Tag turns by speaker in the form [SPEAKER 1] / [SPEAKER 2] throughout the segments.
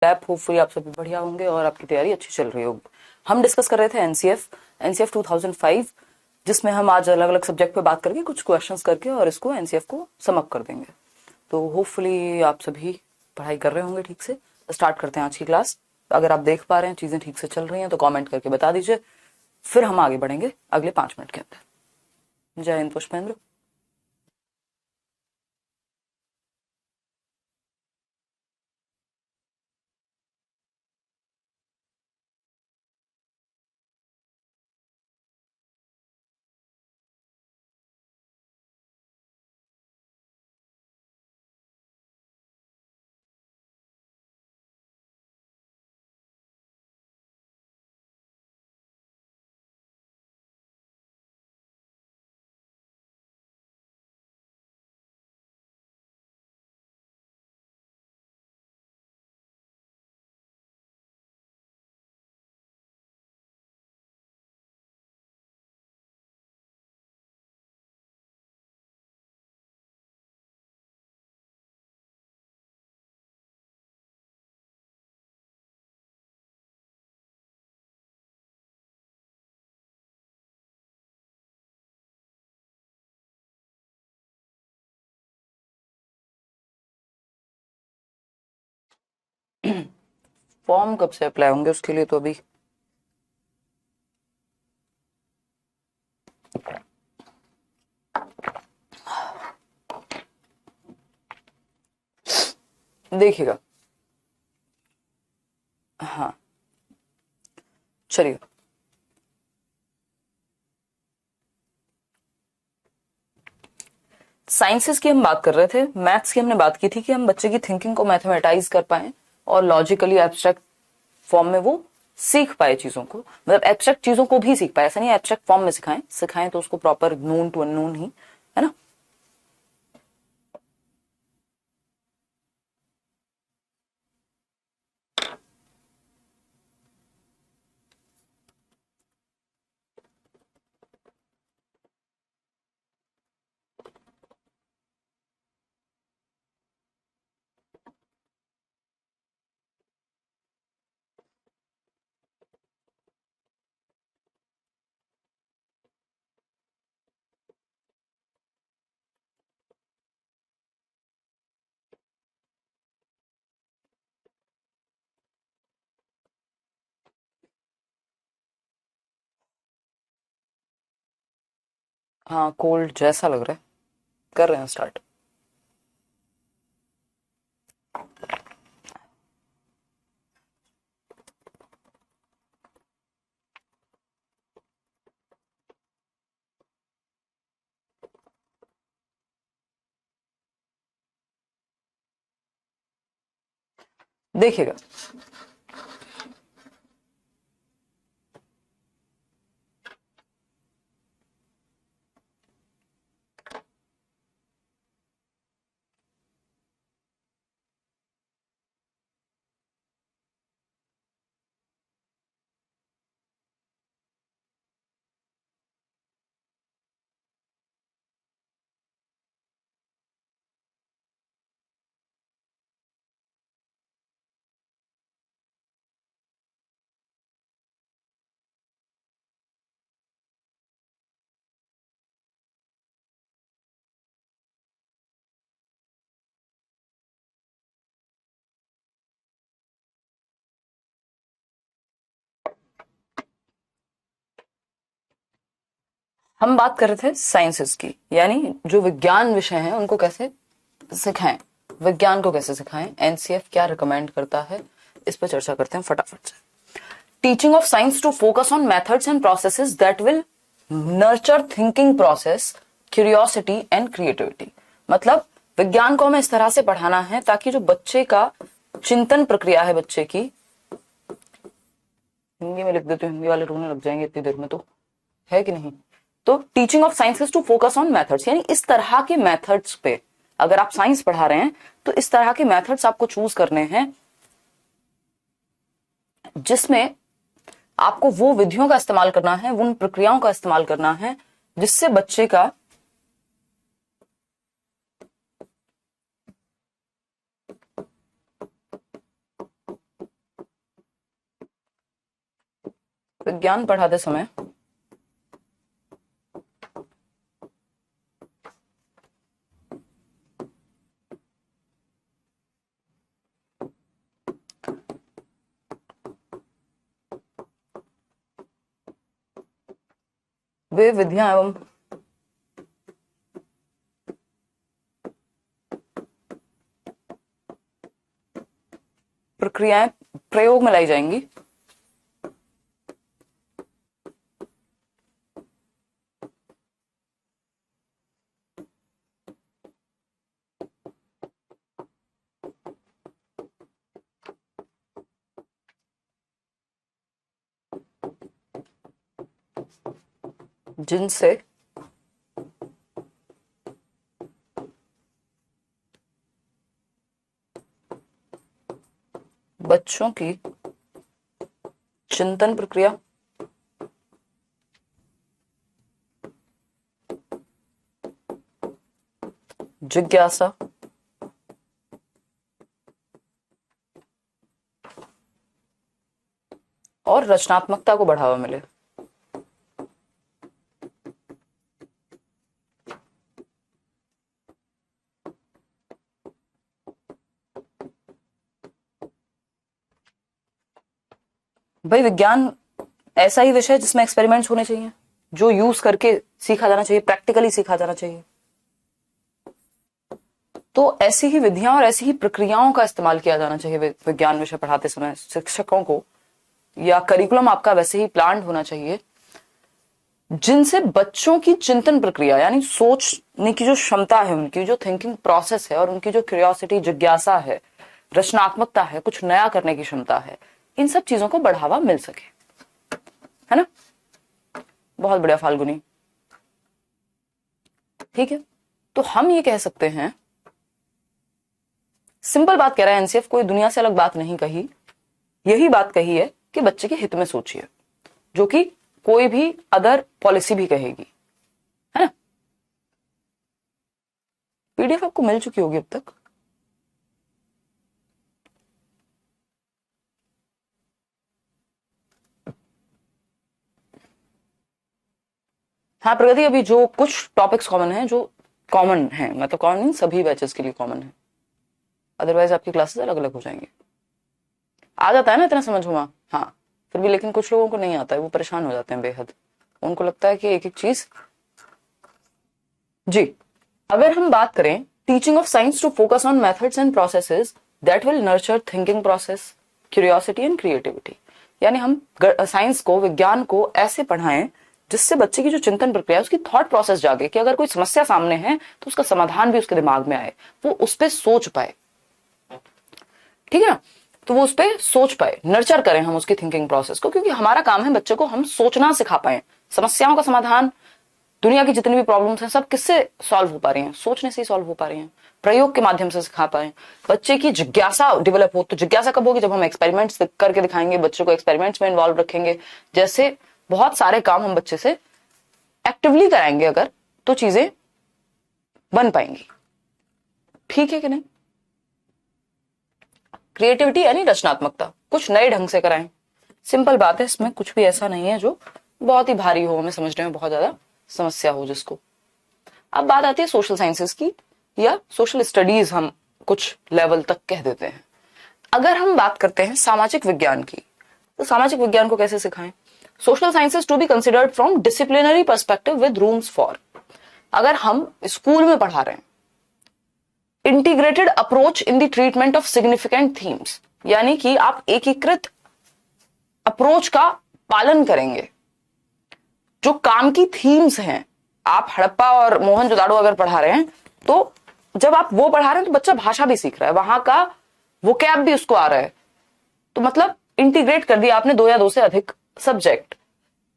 [SPEAKER 1] Lab hopefully आप सभी बढ़िया होंगे और आपकी तैयारी अच्छी चल रही होगी। हम डिस्कस कर रहे थे एनसीएफ 2005, जिसमें हम आज अलग अलग सब्जेक्ट पे बात करके कुछ क्वेश्चंस करके और इसको एनसीएफ को सम अप कर देंगे। तो होपफुली आप सभी पढ़ाई कर रहे होंगे ठीक से। स्टार्ट करते हैं आज की क्लास। अगर आप देख पा रहे हैं चीजें ठीक से चल रही हैं तो कमेंट करके बता दीजिए, फिर हम आगे बढ़ेंगे अगले 5 मिनट के अंदर। जय हिंद पुष्पेंद्र। फॉर्म कब से अप्लाई होंगे उसके लिए तो अभी देखिएगा। हाँ, चलिए। साइंसेस की हम बात कर रहे थे, मैथ्स की हमने बात की थी कि हम बच्चे की थिंकिंग को मैथमेटाइज कर पाए और लॉजिकली एब्स्ट्रैक्ट फॉर्म में वो सीख पाए चीजों को, मतलब एब्स्ट्रैक्ट चीजों को भी सीख पाए। ऐसा नहीं एब्स्ट्रैक्ट फॉर्म में सिखाएं सिखाएं तो उसको प्रॉपर नोन टू अननोन ही, है ना। हाँ, कोल्ड जैसा लग रहा है। कर रहे हैं स्टार्ट। देखिएगा, हम बात कर रहे थे साइंसेस की, यानी जो विज्ञान विषय हैं उनको कैसे सिखाएं, विज्ञान को कैसे सिखाएं, एनसीएफ क्या रिकमेंड करता है, इस पर चर्चा करते हैं फटाफट से। Teaching of science to focus on methods and processes that will nurture thinking process, curiosity and creativity. मतलब विज्ञान को हमें इस तरह से पढ़ाना है ताकि जो बच्चे का चिंतन प्रक्रिया है, बच्चे की, हिंदी में लिख देते हैं, हिंदी वाले रोने लग जाएंगे इतनी देर में, तो है कि नहीं। तो teaching of science is to focus on methods, यानी इस तरह के मेथड्स पे, अगर आप साइंस पढ़ा रहे हैं तो इस तरह के मेथड्स आपको चूज करने हैं जिसमें आपको वो विधियों का इस्तेमाल करना है, उन प्रक्रियाओं का इस्तेमाल करना है जिससे बच्चे का विज्ञान पढ़ाते समय वे विधियां एवं प्रक्रियाएं प्रयोग में लाई जाएंगी जिनसे बच्चों की चिंतन प्रक्रिया जिज्ञासा और रचनात्मकता को बढ़ावा मिले। भाई विज्ञान ऐसा ही विषय है जिसमें एक्सपेरिमेंट्स होने चाहिए, जो यूज करके सीखा जाना चाहिए, प्रैक्टिकली सीखा जाना चाहिए। तो ऐसी ही विधियां और ऐसी ही प्रक्रियाओं का इस्तेमाल किया जाना चाहिए विज्ञान विषय पढ़ाते समय शिक्षकों को, या करिकुलम आपका वैसे ही प्लान होना चाहिए जिनसे बच्चों की चिंतन प्रक्रिया यानी सोचने की जो क्षमता है, उनकी जो थिंकिंग प्रोसेस है और उनकी जो क्यूरियोसिटी जिज्ञासा है, रचनात्मकता है, कुछ नया करने की क्षमता है, इन सब चीजों को बढ़ावा मिल सके, है ना। बहुत बढ़िया फाल्गुनी, ठीक है। तो हम ये कह सकते हैं, सिंपल बात कह रहा है एनसीएफ, कोई दुनिया से अलग बात नहीं कही, यही बात कही है कि बच्चे के हित में सोचिए, जो कि कोई भी अदर पॉलिसी भी कहेगी, है ना। पीडीएफ आपको मिल चुकी होगी अब तक। हाँ प्रगति, अभी जो कुछ टॉपिक्स कॉमन हैं, जो कॉमन है, मतलब कॉमन नहीं, सभी बैचेस के लिए कॉमन है, अदरवाइज आपकी क्लासेस अलग अलग हो जाएंगे। आ जाता है ना इतना समझ हुआ, हाँ फिर भी, लेकिन कुछ लोगों को नहीं आता है, वो परेशान हो जाते हैं बेहद, उनको लगता है कि एक एक चीज। जी, अगर हम बात करें teaching of science to focus on methods and processes that will nurture thinking process, curiosity and creativity, यानी हम साइंस को, विज्ञान को ऐसे पढ़ाएं जिससे बच्चे की जो चिंतन प्रक्रिया है, उसकी थॉट प्रोसेस जागे, कि अगर कोई समस्या सामने है तो उसका समाधान भी उसके दिमाग में आए, वो उस पर सोच पाए, ठीक है ना। तो वो उस पर सोच पाए, नर्चर करें हम उसकी थिंकिंग प्रोसेस को, क्योंकि हमारा काम है बच्चे को हम सोचना सिखा पाए। समस्याओं का समाधान, दुनिया की जितनी भी प्रॉब्लम्स हैं, सब किससे सॉल्व हो पा रही हैं? सोचने से ही सॉल्व हो पा रही हैं, प्रयोग के माध्यम से सिखा पाए। बच्चे की जिज्ञासा डेवलप हो, तो जिज्ञासा कब होगी? जब हम एक्सपेरिमेंट्स करके दिखाएंगे, बच्चे को एक्सपेरिमेंट्स में इन्वॉल्व रखेंगे, जैसे बहुत सारे काम हम बच्चे से एक्टिवली कराएंगे अगर, तो चीजें बन पाएंगी, ठीक है कि नहीं। क्रिएटिविटी यानी रचनात्मकता, कुछ नए ढंग से कराएं। सिंपल बात है, इसमें कुछ भी ऐसा नहीं है जो बहुत ही भारी हो, हमें समझने में बहुत ज्यादा समस्या हो जिसको। अब बात आती है सोशल साइंसेस की, या सोशल स्टडीज हम कुछ लेवल तक कह देते हैं। अगर हम बात करते हैं सामाजिक विज्ञान की, तो सामाजिक विज्ञान को कैसे सिखाएं? Social sciences to be considered from disciplinary perspective with rooms for, अगर हम स्कूल में पढ़ा रहे हैं, integrated approach in the treatment of significant themes, यानी कि आप एकीकृत अप्रोच का पालन करेंगे। जो काम की थीम्स हैं, आप हड़प्पा और मोहनजोदाड़ो अगर पढ़ा रहे हैं, तो जब आप वो पढ़ा रहे हैं तो बच्चा भाषा भी सीख रहा है, वहां का वोकैब भी उसको आ रहा है, तो मतलब इंटीग्रेट कर दिया आपने 2 या 2 से अधिक subject.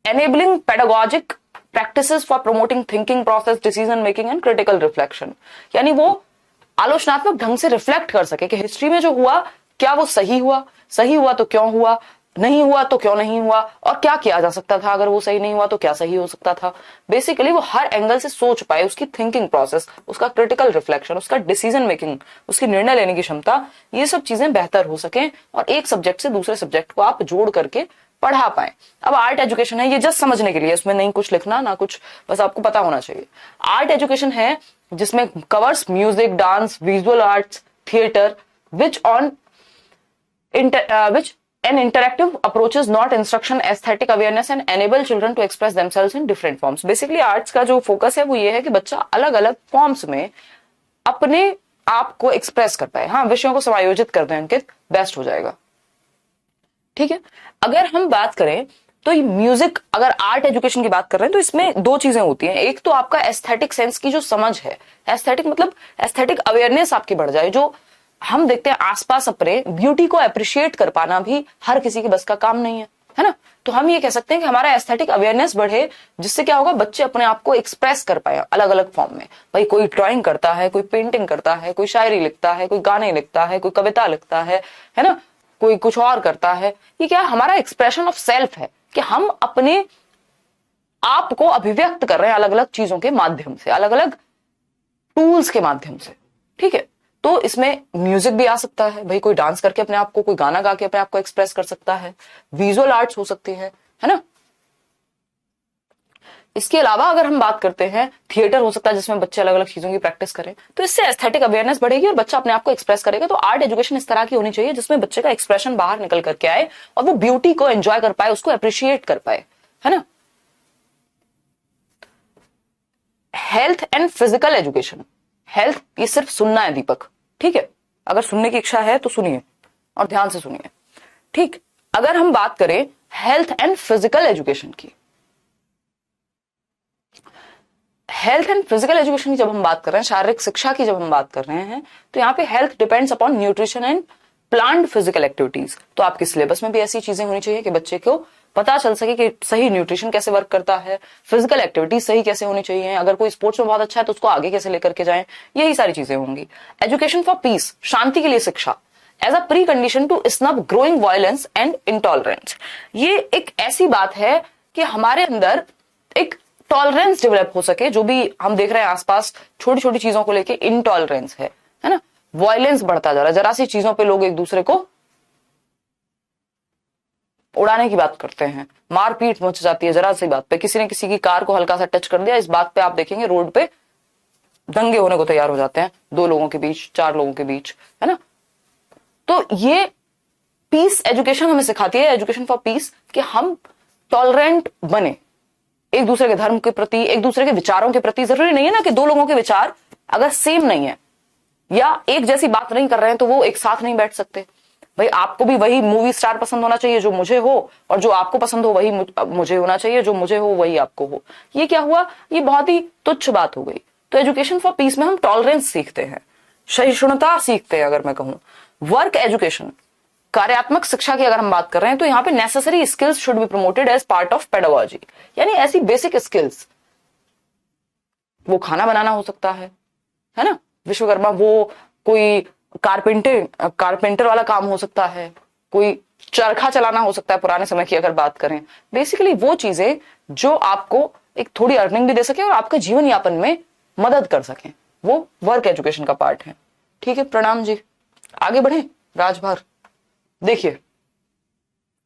[SPEAKER 1] Enabling pedagogic practices for promoting thinking process, decision making and critical reflection, यानी वो आलोचनात्मक ढंग से रिफ्लेक्ट कर सके कि हिस्ट्री में जो हुआ, क्या वो सही हुआ, सही हुआ तो क्यों हुआ, नहीं हुआ तो क्यों नहीं हुआ, और क्या किया जा सकता था, अगर वो सही नहीं हुआ तो क्या सही हो सकता था। बेसिकली वो हर एंगल से सोच पाए, उसकी थिंकिंग प्रोसेस, उसका क्रिटिकल रिफ्लेक्शन, उसका डिसीजन मेकिंग, उसकी निर्णय लेने की क्षमता, ये सब चीजें बेहतर हो सके, और एक सब्जेक्ट से दूसरे सब्जेक्ट को आप जोड़ करके पढ़ा पाए। अब आर्ट एजुकेशन है, ये जस्ट समझने के लिए, इसमें नहीं कुछ लिखना ना कुछ, बस आपको पता होना चाहिए। आर्ट एजुकेशन है जिसमें covers music, dance, visual arts, theatre, which on which an interactive approaches not instruction, aesthetic awareness and enable children to express themselves in different forms। Basically arts का जो फोकस है वो ये है कि बच्चा अलग अलग फॉर्म्स में अपने आप को एक्सप्रेस कर पाए। हाँ, विषयों को समायोजित कर दें अंकित, बेस्ट हो जाएगा। ठीक है, अगर हम बात करें तो ये म्यूजिक, अगर आर्ट एजुकेशन की बात कर रहे हैं तो इसमें दो चीजें होती हैं। एक तो आपका एस्थेटिक सेंस की जो समझ है, एस्थेटिक मतलब एस्थेटिक अवेयरनेस आपकी बढ़ जाए। जो हम देखते हैं आसपास अपने ब्यूटी को अप्रिशिएट कर पाना भी हर किसी के बस का काम नहीं है ना। तो हम ये कह सकते हैं कि हमारा एस्थेटिक अवेयरनेस बढ़े, जिससे क्या होगा, बच्चे अपने आप को एक्सप्रेस कर पाए अलग अलग फॉर्म में। भाई कोई ड्राइंग करता है, कोई पेंटिंग करता है, कोई शायरी लिखता है, कोई गाने लिखता है, कोई कविता लिखता है ना, कोई कुछ और करता है। ये क्या हमारा एक्सप्रेशन ऑफ सेल्फ है कि हम अपने आप को अभिव्यक्त कर रहे हैं अलग अलग चीजों के माध्यम से, अलग अलग टूल्स के माध्यम से। ठीक है, तो इसमें म्यूजिक भी आ सकता है, भाई कोई डांस करके अपने आप को, कोई गाना गा के अपने आप को एक्सप्रेस कर सकता है, विजुअल आर्ट्स हो सकती है ना। इसके अलावा अगर हम बात करते हैं, थिएटर हो सकता है जिसमें बच्चे अलग अलग चीजों की प्रैक्टिस करें, तो इससे एस्थेटिक अवेयरनेस बढ़ेगी और बच्चा अपने आप को एक्सप्रेस करेगा। तो आर्ट एजुकेशन इस तरह की होनी चाहिए जिसमें बच्चे का एक्सप्रेशन बाहर निकल करके आए और वो ब्यूटी को एंजॉय कर पाए, उसको अप्रिशिएट कर पाए, है ना। Health and physical education, health ये सिर्फ सुनना है दीपक, ठीक है, अगर सुनने की इच्छा है तो सुनिए और ध्यान से सुनिए। ठीक, अगर हम बात करें हेल्थ एंड फिजिकल एजुकेशन की, हेल्थ एंड फिजिकल एजुकेशन की जब हम बात कर रहे हैं, शारीरिक शिक्षा की जब हम बात कर रहे हैं, तो यहाँ पे health depends upon nutrition and planned physical activities. तो आपके सिलेबस में भी ऐसी चीजें होनी चाहिए कि बच्चे को पता चल सके कि सही न्यूट्रिशन कैसे वर्क करता है, फिजिकल एक्टिविटीज सही कैसे होनी चाहिए, अगर कोई स्पोर्ट्स में बहुत अच्छा है तो उसको आगे कैसे लेकर के जाएं, यही सारी चीजें होंगी। एजुकेशन फॉर पीस, शांति के लिए शिक्षा, as a precondition to snub growing violence and intolerance. ये एक ऐसी बात है कि हमारे अंदर एक टॉलरेंस डेवलप हो सके। जो भी हम देख रहे हैं आसपास छोटी छोटी चीजों को लेके इंटॉलरेंस है ना, वायलेंस बढ़ता जा रहा है, जरा सी चीजों पे लोग एक दूसरे को उड़ाने की बात करते हैं, मारपीट मच जाती है जरा सी बात पे, किसी ने किसी की कार को हल्का सा टच कर दिया, इस बात पे आप देखेंगे रोड पे दंगे होने को तैयार हो जाते हैं, 2 लोगों के बीच, 4 लोगों के बीच, है ना। तो ये पीस एजुकेशन हमें सिखाती है, एजुकेशन फॉर पीस, कि हम टॉलरेंट बने एक दूसरे के धर्म के प्रति, एक दूसरे के विचारों के प्रति। जरूरी नहीं है ना कि 2 लोगों के विचार अगर सेम नहीं है या एक जैसी बात नहीं कर रहे हैं तो वो एक साथ नहीं बैठ सकते। भाई आपको भी वही मूवी स्टार पसंद होना चाहिए जो मुझे हो, और जो आपको पसंद हो वही मुझे होना चाहिए, जो मुझे हो वही आपको हो। ये क्या हुआ, ये बहुत ही तुच्छ बात हो गई। तो एजुकेशन फॉर पीस में हम टॉलरेंस सीखते हैं, सहिष्णुता सीखते हैं। अगर मैं कहूं वर्क एजुकेशन, कार्यात्मक शिक्षा की अगर हम बात कर रहे हैं, तो यहाँ पे necessary skills should be promoted as part of pedagogy, यानी ऐसी बेसिक स्किल्स, वो खाना बनाना हो सकता है ना, विश्वकर्मा, वो कोई कारपेंटर वाला काम हो सकता है, कोई चरखा चलाना हो सकता है पुराने समय की अगर बात करें। बेसिकली वो चीजें जो आपको एक थोड़ी अर्निंग भी दे सके और आपके जीवन यापन में मदद कर सके, वो वर्क एजुकेशन का पार्ट है। ठीक है, प्रणाम जी, आगे बढ़े राजभर। देखिए,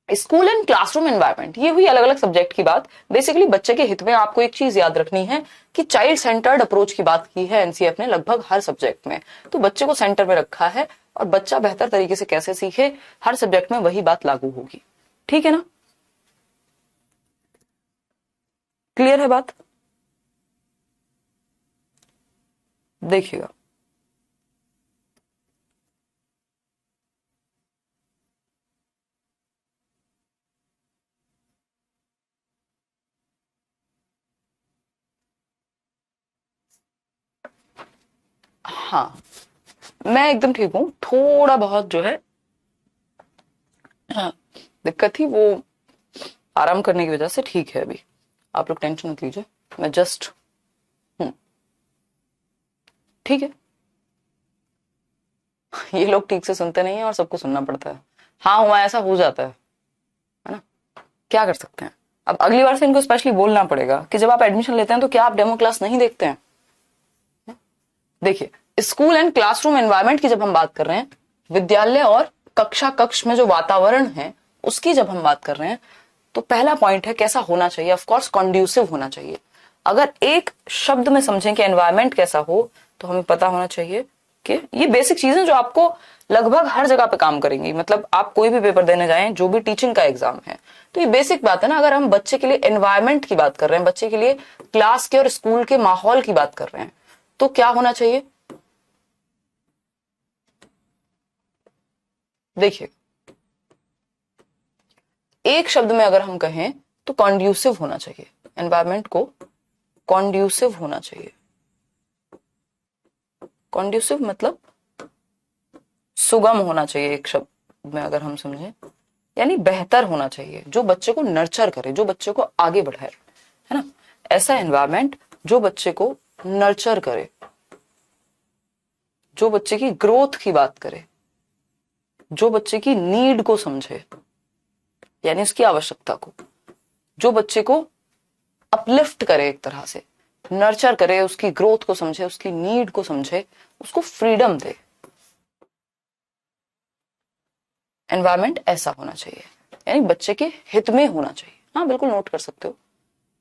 [SPEAKER 1] स्कूल एंड क्लासरूम एनवायरनमेंट, ये हुई अलग अलग सब्जेक्ट की बात। बेसिकली बच्चे के हित में आपको एक चीज याद रखनी है कि चाइल्ड सेंटर्ड अप्रोच की बात की है एनसीएफ ने लगभग हर सब्जेक्ट में। तो बच्चे को सेंटर में रखा है और बच्चा बेहतर तरीके से कैसे सीखे, हर सब्जेक्ट में वही बात लागू होगी। ठीक है ना, क्लियर है बात? देखिएगा, हाँ मैं एकदम ठीक हूं, थोड़ा बहुत जो है दिक्कत थी, वो आराम करने की वजह से ठीक है। अभी आप लोग टेंशन मत लीजिए, मैं जस्ट ठीक है। ये लोग ठीक से सुनते नहीं है और सबको सुनना पड़ता है। हाँ हुआ, ऐसा हो जाता है ना, क्या कर सकते हैं। अब अगली बार से इनको स्पेशली बोलना पड़ेगा कि जब आप एडमिशन लेते हैं तो क्या आप डेमो क्लास नहीं देखते हैं। देखिए, स्कूल एंड क्लासरूम एनवायरनमेंट की जब हम बात कर रहे हैं, विद्यालय और कक्षा कक्ष में जो वातावरण है उसकी जब हम बात कर रहे हैं, तो पहला पॉइंट है कैसा होना चाहिए, ऑफ कोर्स कॉन्ड्यूसिव होना चाहिए। अगर एक शब्द में समझें कि एनवायरमेंट कैसा हो, तो हमें पता होना चाहिए कि ये बेसिक चीजें जो आपको लगभग हर जगह पे काम करेंगी। मतलब आप कोई भी पेपर देने जाएं, जो भी टीचिंग का एग्जाम है, तो ये बेसिक बात है ना। अगर हम बच्चे के लिए एनवायरमेंट की बात कर रहे हैं, बच्चे के लिए क्लास के और स्कूल के माहौल की बात कर रहे हैं, तो क्या होना चाहिए? देखिए, एक शब्द में अगर हम कहें तो कॉन्ड्यूसिव होना चाहिए। एनवायरमेंट को कॉन्ड्यूसिव होना चाहिए। कॉन्ड्यूसिव मतलब सुगम होना चाहिए। एक शब्द में अगर हम समझें, यानी बेहतर होना चाहिए, जो बच्चे को नर्चर करे, जो बच्चे को आगे बढ़ाए, है ना। ऐसा एनवायरमेंट जो बच्चे को नर्चर करे, जो बच्चे की ग्रोथ की बात करे, जो बच्चे की नीड को समझे, यानी उसकी आवश्यकता को, जो बच्चे को अपलिफ्ट करे, एक तरह से नर्चर करे, उसकी ग्रोथ को समझे, उसकी नीड को समझे, उसको फ्रीडम दे। एनवायरमेंट ऐसा होना चाहिए, यानी बच्चे के हित में होना चाहिए। हाँ, बिल्कुल नोट कर सकते हो,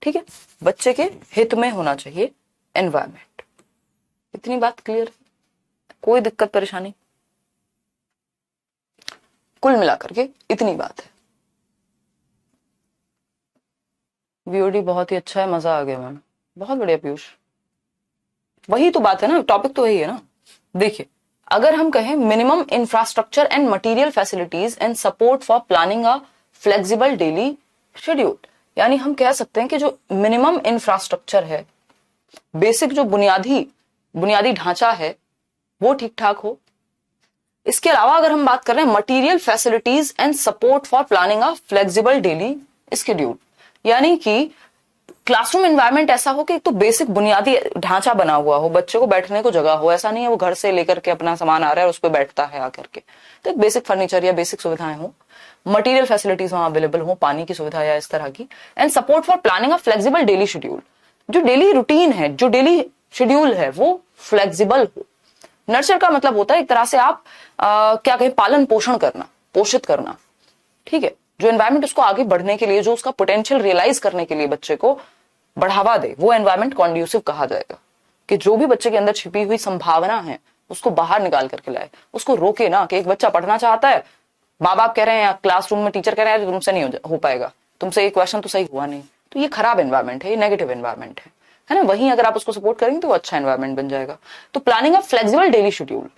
[SPEAKER 1] ठीक है। बच्चे के हित में होना चाहिए एनवायरमेंट। इतनी बात क्लियर है? कोई दिक्कत परेशानी? कुल मिलाकर के इतनी बात है। वीओडी बहुत ही अच्छा है, मजा आ गया मैम, बहुत बढ़िया पीयूष। वही तो बात है ना, टॉपिक तो वही है ना। देखिए, अगर हम कहें minimum infrastructure and material facilities and support for planning a flexible daily schedule, यानी हम कह सकते हैं कि जो मिनिमम इंफ्रास्ट्रक्चर है, बेसिक जो बुनियादी बुनियादी ढांचा है, वो ठीक ठाक हो। इसके अलावा अगर हम बात कर रहे हैं material facilities and support for planning a flexible daily schedule, यानी कि क्लासरूम एनवायरनमेंट ऐसा हो कि एक तो बेसिक बुनियादी ढांचा बना हुआ हो, बच्चे को बैठने को जगह हो। ऐसा नहीं है वो घर से लेकर के अपना सामान आ रहा है और उस पर बैठता है आकर के। तो एक बेसिक फर्नीचर या बेसिक सुविधाएं हो, मटेरियल फैसिलिटीज वहां अवेलेबल हो, पानी की सुविधा या इस तरह की। And support for planning a flexible daily schedule, जो डेली रूटीन है, जो डेली शेड्यूल है, वो फ्लेक्सिबल हो। नर्चर का मतलब होता है एक तरह से आप क्या कहें, पालन पोषण करना, पोषित करना, ठीक है। जो एनवायरमेंट उसको आगे बढ़ने के लिए, जो उसका पोटेंशियल रियलाइज करने के लिए बच्चे को बढ़ावा दे, वो एनवायरमेंट कॉन्ड्यूसिव कहा जाएगा। कि जो भी बच्चे के अंदर छिपी हुई संभावना है, उसको बाहर निकाल करके लाए, उसको रोके ना। कि एक बच्चा पढ़ना चाहता है, माँ बाप कह रहे हैं, क्लासरूम में टीचर कह रहे हैं तुमसे नहीं हो पाएगा, तुमसे ये क्वेश्चन तो सही हुआ नहीं, तो ये खराब एनवायरमेंट है, ये नेगेटिव एनवायरमेंट है ना। वहीं अगर आप उसको सपोर्ट करेंगे तो वो अच्छा एनवायरमेंट बन जाएगा। तो planning of flexible daily schedule,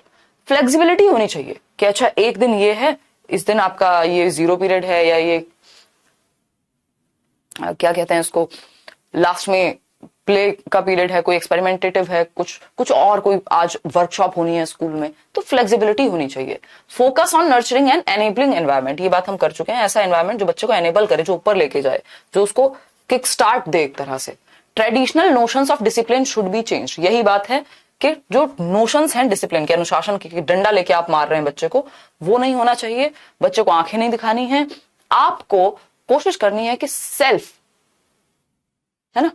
[SPEAKER 1] flexibility होनी चाहिए कि अच्छा एक दिन ये है, इस दिन आपका ये 0 पीरियड है, या ये क्या कहते हैं उसको, लास्ट में प्ले का पीरियड है, कोई एक्सपेरिमेंटेटिव है, कुछ कुछ और, कोई आज वर्कशॉप होनी है स्कूल में, तो फ्लेक्सिबिलिटी होनी चाहिए। Focus on nurturing and enabling environment, ये बात हम कर चुके हैं। ऐसा एनवायरमेंट जो बच्चे को एनेबल करे, जो ऊपर लेके जाए, जो उसको किक स्टार्ट दे एक तरह से। Traditional notions of discipline should be change, यही बात है कि जो नोशंस हैं डिसिप्लिन के, अनुशासन के, डंडा लेके आप मार रहे हैं बच्चे को, वो नहीं होना चाहिए। बच्चे को आंखें नहीं दिखानी है, आपको कोशिश करनी है कि सेल्फ, है ना।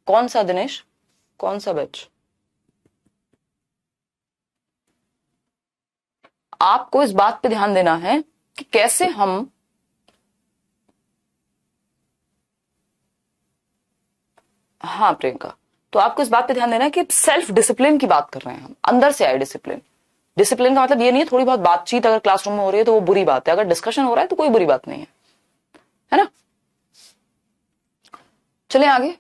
[SPEAKER 1] कौन सा दिनेश, कौन सा बैच? आपको इस बात पे ध्यान देना है कि कैसे हम, हाँ प्रियंका, तो आपको इस बात पे ध्यान देना है कि सेल्फ डिसिप्लिन की बात कर रहे हैं हम, अंदर से आए डिसिप्लिन। डिसिप्लिन का मतलब ये नहीं है थोड़ी बहुत बातचीत अगर क्लासरूम में हो रही है तो वो बुरी बात है, अगर डिस्कशन हो रहा है तो कोई बुरी बात नहीं है ना। चले आगे।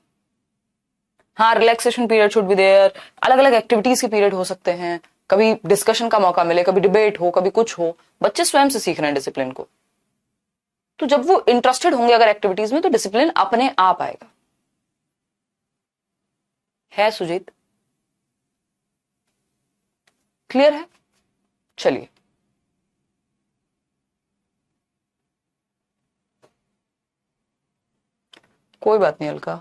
[SPEAKER 1] हाँ, relaxation period should be there, अलग अलग एक्टिविटीज के पीरियड हो सकते हैं, कभी डिस्कशन का मौका मिले, कभी डिबेट हो, कभी कुछ हो। बच्चे स्वयं से सीख रहे हैं डिसिप्लिन को, तो जब वो इंटरेस्टेड होंगे अगर एक्टिविटीज में, तो डिसिप्लिन अपने आप आएगा। है सुजीत, क्लियर है? चलिए, कोई बात नहीं अलका।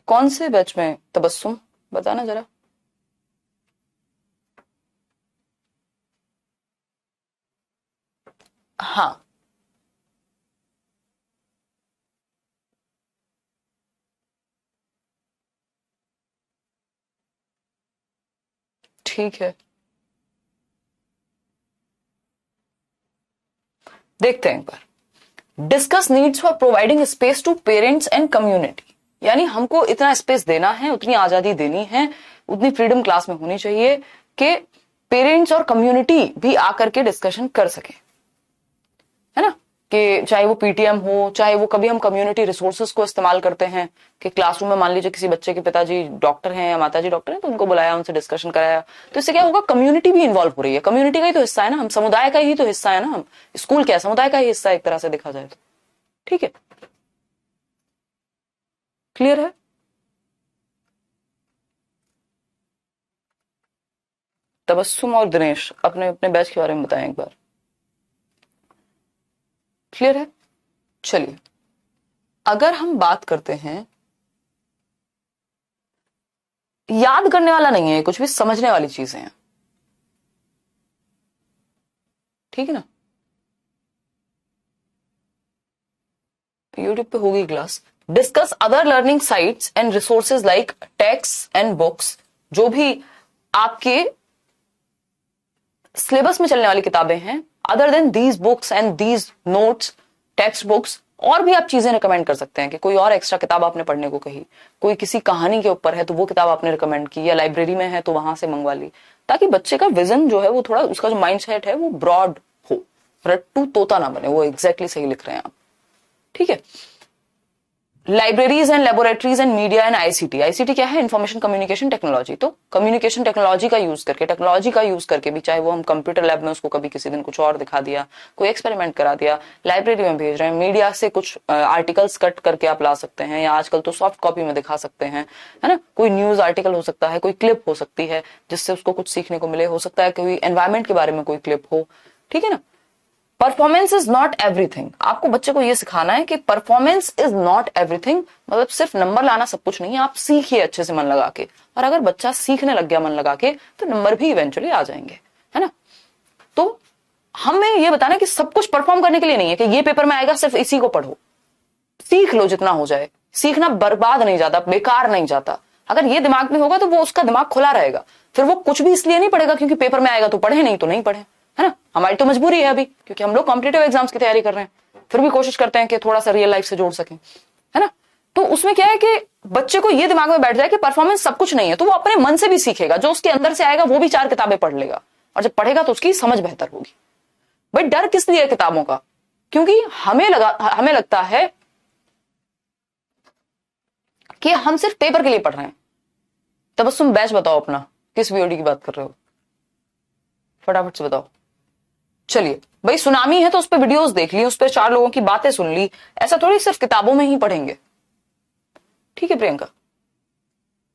[SPEAKER 1] कौन से बैच में तबस्सुम, बताना जरा। हाँ, ठीक है। देखते हैं एक बार। Discuss needs for providing space to parents and community, यानी हमको इतना स्पेस देना है, उतनी आजादी देनी है, उतनी फ्रीडम क्लास में होनी चाहिए कि पेरेंट्स और कम्युनिटी भी आकर के डिस्कशन कर सके, है ना। कि चाहे वो पीटीएम हो, चाहे वो कभी हम कम्युनिटी रिसोर्सेज को इस्तेमाल करते हैं कि क्लासरूम में मान लीजिए किसी बच्चे के पिताजी डॉक्टर हैं या माताजी डॉक्टर हैं, तो उनको बुलाया, उनसे डिस्कशन कराया, तो इससे क्या होगा, कम्युनिटी भी इन्वॉल्व हो रही है, कम्युनिटी का ही तो हिस्सा है ना हम, समुदाय का ही तो हिस्सा है ना हम, स्कूल क्या है, समुदाय का ही हिस्सा एक तरह से देखा जाए तो। ठीक है, क्लियर है। तबस्सुम और दिनेश अपने अपने बैच के बारे में बताएं एक बार। क्लियर है। चलिए, अगर हम बात करते हैं, याद करने वाला नहीं है कुछ भी, समझने वाली चीजें हैं, ठीक है ना। यूट्यूब पे होगी class. Discuss other learning sites and resources like text and books, जो भी आपके सिलेबस में चलने वाली किताबें हैं, other than these books and these notes, text books, और भी आप चीजें रिकमेंड कर सकते हैं कि कोई और एक्स्ट्रा किताब आपने पढ़ने को कही, कोई किसी कहानी के ऊपर है तो वो किताब आपने रिकमेंड की, या लाइब्रेरी में है तो वहां से मंगवा ली, ताकि बच्चे का विजन जो है वो थोड़ा, उसका जो माइंड सेट है वो ब्रॉड हो, रट्टू तोता ना बने। वो एग्जैक्टली सही लिख रहे हैं आप, ठीक है। Libraries and laboratories and media and ICT, ICT क्या है, इंफॉर्मेशन कम्युनिकेशन टेक्नोलॉजी, तो कम्युनिकेशन टेक्नोलॉजी का यूज करके, टेक्नोलॉजी का यूज करके भी, चाहे वो हम कंप्यूटर लैब में उसको कभी किसी दिन कुछ और दिखा दिया, कोई एक्सपेरिमेंट करा दिया, लाइब्रेरी में भेज रहे हैं, मीडिया से कुछ आर्टिकल्स कट करके आप ला सकते हैं, या आजकल तो सॉफ्ट कॉपी में दिखा सकते हैं, है ना। कोई न्यूज आर्टिकल हो सकता है, कोई क्लिप हो सकती है जिससे उसको कुछ सीखने को मिले, हो सकता है कोई एनवायरमेंट के बारे में कोई क्लिप हो, ठीक है ना। परफॉर्मेंस इज नॉट एवरीथिंग, आपको बच्चे को यह सिखाना है कि परफॉर्मेंस इज नॉट एवरीथिंग, मतलब सिर्फ नंबर लाना सब कुछ नहीं है, आप सीखिए अच्छे से मन लगा के, और अगर बच्चा सीखने लग गया मन लगा के तो नंबर भी इवेंचुअली आ जाएंगे, है ना। तो हमें यह बताना कि सब कुछ परफॉर्म करने के लिए नहीं है कि ये पेपर में आएगा सिर्फ इसी को पढ़ो, सीख लो जितना हो जाए, सीखना बर्बाद नहीं जाता, बेकार नहीं जाता। अगर ये दिमाग में होगा तो वो, उसका दिमाग खुला रहेगा, फिर वो कुछ भी इसलिए नहीं पढ़ेगा क्योंकि पेपर में आएगा तो पढ़े, नहीं तो नहीं पढ़े, है ना। हमारी तो मजबूरी है अभी, क्योंकि हम लोग कॉम्पिटिटिव एग्जाम्स की तैयारी कर रहे हैं, फिर भी कोशिश करते हैं कि थोड़ा सा रियल लाइफ से जोड़ सकें, है ना। तो उसमें क्या है कि बच्चे को ये दिमाग में बैठ जाए कि परफॉर्मेंस सब कुछ नहीं है, तो वो अपने मन से भी सीखेगा, जो उसके अंदर से आएगा वो भी 4 किताबें पढ़ लेगा, और जब पढ़ेगा तो उसकी समझ बेहतर होगी। भाई डर किस लिए है किताबों का, क्योंकि हमें लगता है कि हम सिर्फ पेपर के लिए पढ़ रहे हैं। तबस्सुम बैच बताओ अपना, किस वीओडी की बात कर रहे हो, फटाफट से बताओ। चलिए भाई, सुनामी है तो उस पर वीडियोस देख ली, उस पर 4 लोगों की बातें सुन ली, ऐसा थोड़ी सिर्फ किताबों में ही पढ़ेंगे, ठीक है प्रियंका।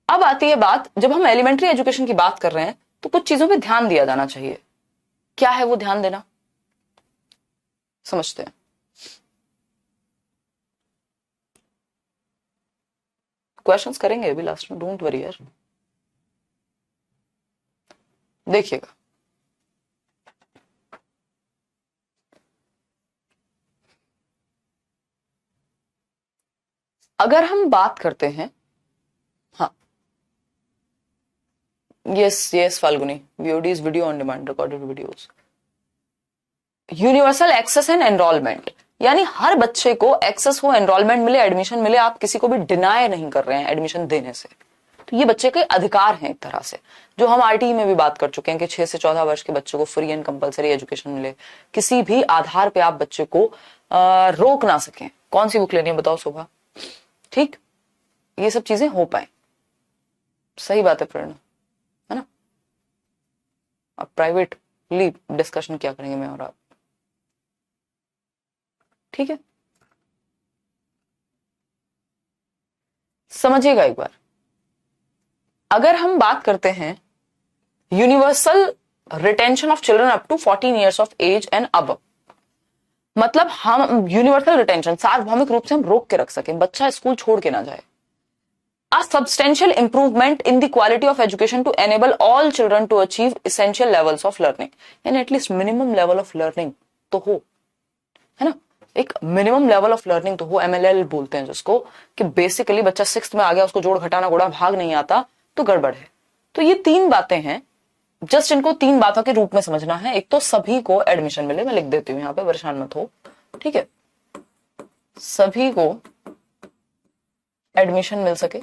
[SPEAKER 1] अब आती है बात, जब हम एलिमेंट्री एजुकेशन की बात कर रहे हैं तो कुछ चीजों पे ध्यान दिया जाना चाहिए। क्या है वो ध्यान देना, समझते हैं। क्वेश्चंस करेंगे अभी लास्ट में, डोंट वरी यार। देखिएगा, अगर हम बात करते हैं, हाँ yes Falguni, VODs video on demand, recorded videos. Universal access and enrolment, यानी हर बच्चे को एक्सेस हो, एनरोलमेंट मिले, एडमिशन मिले, आप किसी को भी डिनाई नहीं कर रहे हैं एडमिशन देने से, तो ये बच्चे के अधिकार हैं एक तरह से, जो हम आरटीई में भी बात कर चुके हैं कि 6 से 14 वर्ष के बच्चे को फ्री एंड कंपलसरी एजुकेशन मिले, किसी भी आधार पे आप बच्चे को रोक ना सकें। कौन सी बुक लेनी है बताओ शोभा, ठीक, ये सब चीजें हो पाए, सही बात है प्रेरणा, है ना। अब प्राइवेटली डिस्कशन क्या करेंगे मैं और आप, ठीक है। समझिएगा एक बार, अगर हम बात करते हैं universal retention of children up to 14 years of age and अब, मतलब हम यूनिवर्सल रिटेंशन, सार्वभौमिक रूप से हम रोक के रख सकें, बच्चा स्कूल छोड़ के ना जाए। A substantial improvement in the quality of education to enable all children to achieve essential levels of learning, यानी at least minimum level of learning तो हो, है ना, एक मिनिमम लेवल ऑफ लर्निंग तो हो, MLL बोलते हैं जिसको, कि बेसिकली बच्चा 6th में आ गया, उसको जोड़ घटाना गुणा भाग नहीं आता तो गड़बड़ है। तो ये 3 बातें हैं जस्ट इनको तीन बातों के रूप में समझना है। एक तो सभी को एडमिशन मिले, मैं लिख देती हूं यहां पे, परेशान मत हो, ठीक है, सभी को एडमिशन मिल सके,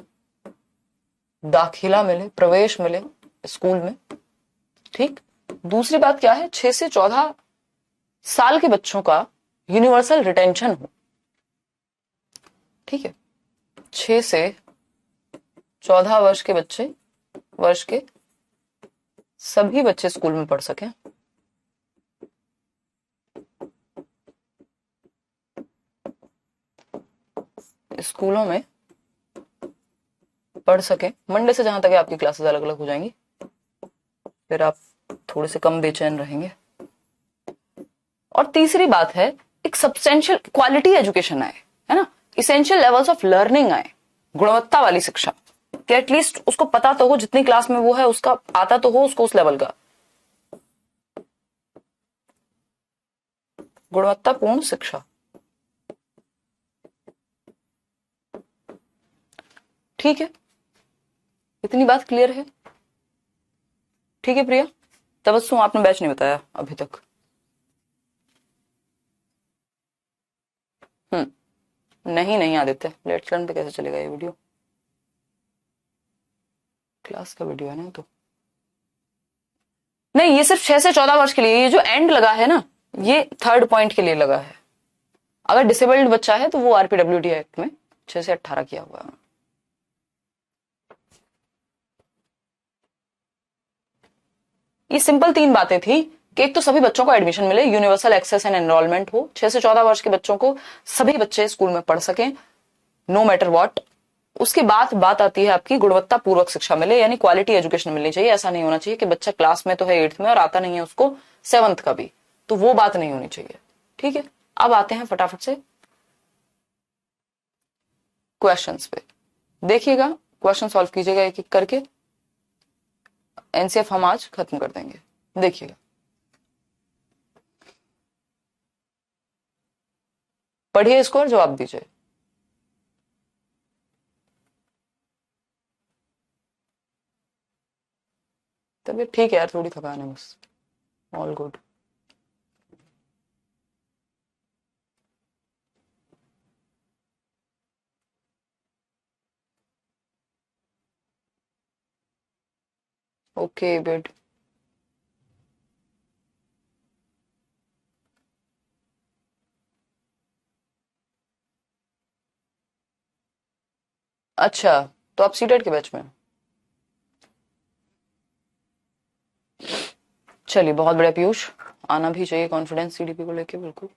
[SPEAKER 1] दाखिला मिले, प्रवेश मिले स्कूल में, ठीक। दूसरी बात क्या है, 6 से 14 साल के बच्चों का यूनिवर्सल रिटेंशन हो, ठीक है, 6 से 14 वर्ष के बच्चे, वर्ष के सभी बच्चे स्कूल में पढ़ सकें, स्कूलों में पढ़ सके। मंडे से जहां तक है आपकी क्लासेस अलग अलग हो जाएंगी, फिर आप थोड़े से कम बेचैन रहेंगे। और तीसरी बात है, एक सब्सटेंशियल क्वालिटी एजुकेशन आए, है ना, इसेंशियल लेवल्स ऑफ लर्निंग आए, गुणवत्ता वाली शिक्षा, कि एटलीस्ट उसको पता तो हो, जितनी क्लास में वो है उसका आता तो हो उसको उस लेवल का। गुणवत्तापूर्ण शिक्षा, ठीक है, इतनी बात क्लियर है, ठीक है प्रिया। तबस्सुम, आपने बैच नहीं बताया अभी तक। नहीं नहीं आदित्य, लेट्स लर्न पे कैसे चलेगा ये वीडियो, क्लास का वीडियो है ना तो। नहीं, ये सिर्फ 6 से 14 वर्ष के लिए, ये जो एंड लगा है ना, ये थर्ड पॉइंट के लिए लगा है। अगर डिसेबल्ड बच्चा है तो वो आरपीडब्ल्यूडी एक्ट में 6 से 18 किया हुआ है। ये सिंपल तीन बातें थी कि एक तो सभी बच्चों को एडमिशन मिले, यूनिवर्सल एक्सेस एंड एनरोलमेंट हो, 6 से 14 वर्ष के बच्चों को सभी बच्चे स्कूल में पढ़ सकें, नो मैटर व्हाट। उसके बाद बात आती है आपकी गुणवत्ता पूर्वक शिक्षा मिले, यानी क्वालिटी एजुकेशन मिलनी चाहिए। ऐसा नहीं होना चाहिए कि बच्चा क्लास में तो है 8th में और आता नहीं है उसको 7th का भी, तो वो बात नहीं होनी चाहिए, ठीक है। अब आते हैं फटाफट से क्वेश्चंस पे, देखिएगा, क्वेश्चन सॉल्व कीजिएगा एक एक करके, एनसीएफ हम आज खत्म कर देंगे। देखिएगा, पढ़िए इसको और जवाब दीजिए। तबीयत ठीक है यार, थोड़ी थकान है बस, ऑल गुड। Okay good. अच्छा, तो आप सीटेट के बैच में, चलिए बहुत बढ़िया पीयूष, आना भी चाहिए कॉन्फिडेंस सीडीपी को लेके, बिल्कुल।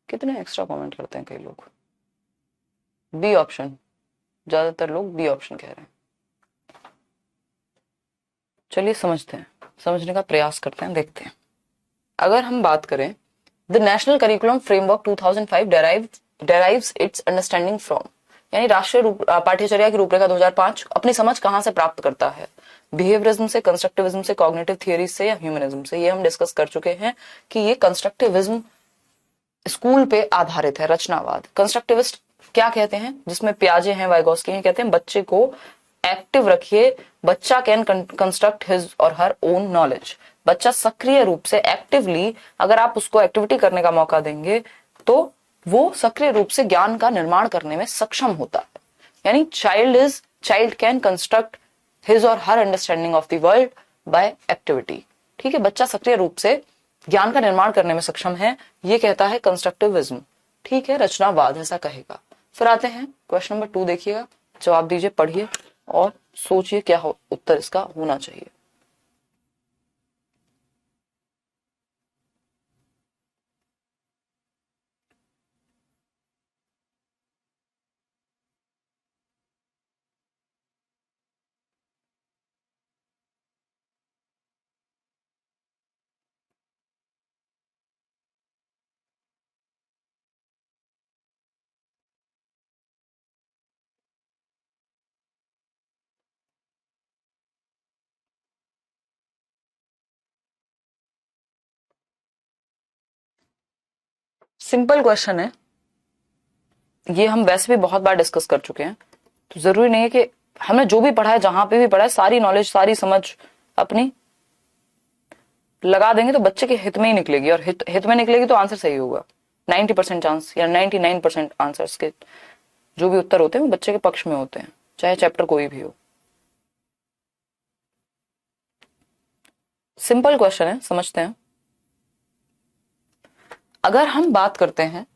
[SPEAKER 1] कितने एक्स्ट्रा कमेंट करते हैं कई लोग, बी ऑप्शन, ज्यादातर लोग बी ऑप्शन कह रहे हैं। चलिए समझते हैं, समझने का प्रयास करते हैं, देखते हैं। अगर हम बात करें, the national curriculum framework 2005 derives its understanding from, यानी राष्ट्रीय पाठ्यचर्या की रूपरेखा 2005 अपनी समझ कहां से प्राप्त करता है, बिहेवियरिज्म से, कंस्ट्रक्टिविज्म से, कॉग्निटिव थियरीज से, या ह्यूमनिज्म से। ये हम डिस्कस कर चुके हैं कि ये कंस्ट्रक्टिविज्म स्कूल पे आधारित है, रचनावाद। कंस्ट्रक्टिविस्ट क्या कहते हैं, जिसमें प्याजे हैं, वाइगोस्की हैं, कहते हैं बच्चे को एक्टिव रखिए, बच्चा कैन कंस्ट्रक्ट हिज और हर ओन नॉलेज। बच्चा सक्रिय रूप से, एक्टिवली, अगर आप उसको एक्टिविटी करने का मौका देंगे तो वो सक्रिय रूप से ज्ञान का निर्माण करने में सक्षम होता है। यानी चाइल्ड कैन कंस्ट्रक्ट हिज और her understanding of the world by activity, ठीक है। बच्चा सक्रिय रूप से ज्ञान का निर्माण करने में सक्षम है, ये कहता है कंस्ट्रक्टिविज्म, ठीक है, रचनावाद ऐसा कहेगा। फिर आते हैं क्वेश्चन नंबर 2, देखिएगा, जवाब दीजिए, पढ़िए और सोचिए क्या उत्तर इसका होना चाहिए। सिंपल क्वेश्चन है, ये हम वैसे भी बहुत बार डिस्कस कर चुके हैं, तो जरूरी नहीं है कि हमने जो भी पढ़ा है, जहां पे भी पढ़ा है, सारी नॉलेज, सारी समझ अपनी लगा देंगे तो बच्चे के हित में ही निकलेगी, और हित में निकलेगी तो आंसर सही होगा। 90% चांस या 99% आंसर्स के जो भी उत्तर होते हैं वो बच्चे के पक्ष में होते हैं, चाहे चैप्टर कोई भी हो। सिंपल क्वेश्चन है, समझते हैं। अगर हम बात करते हैं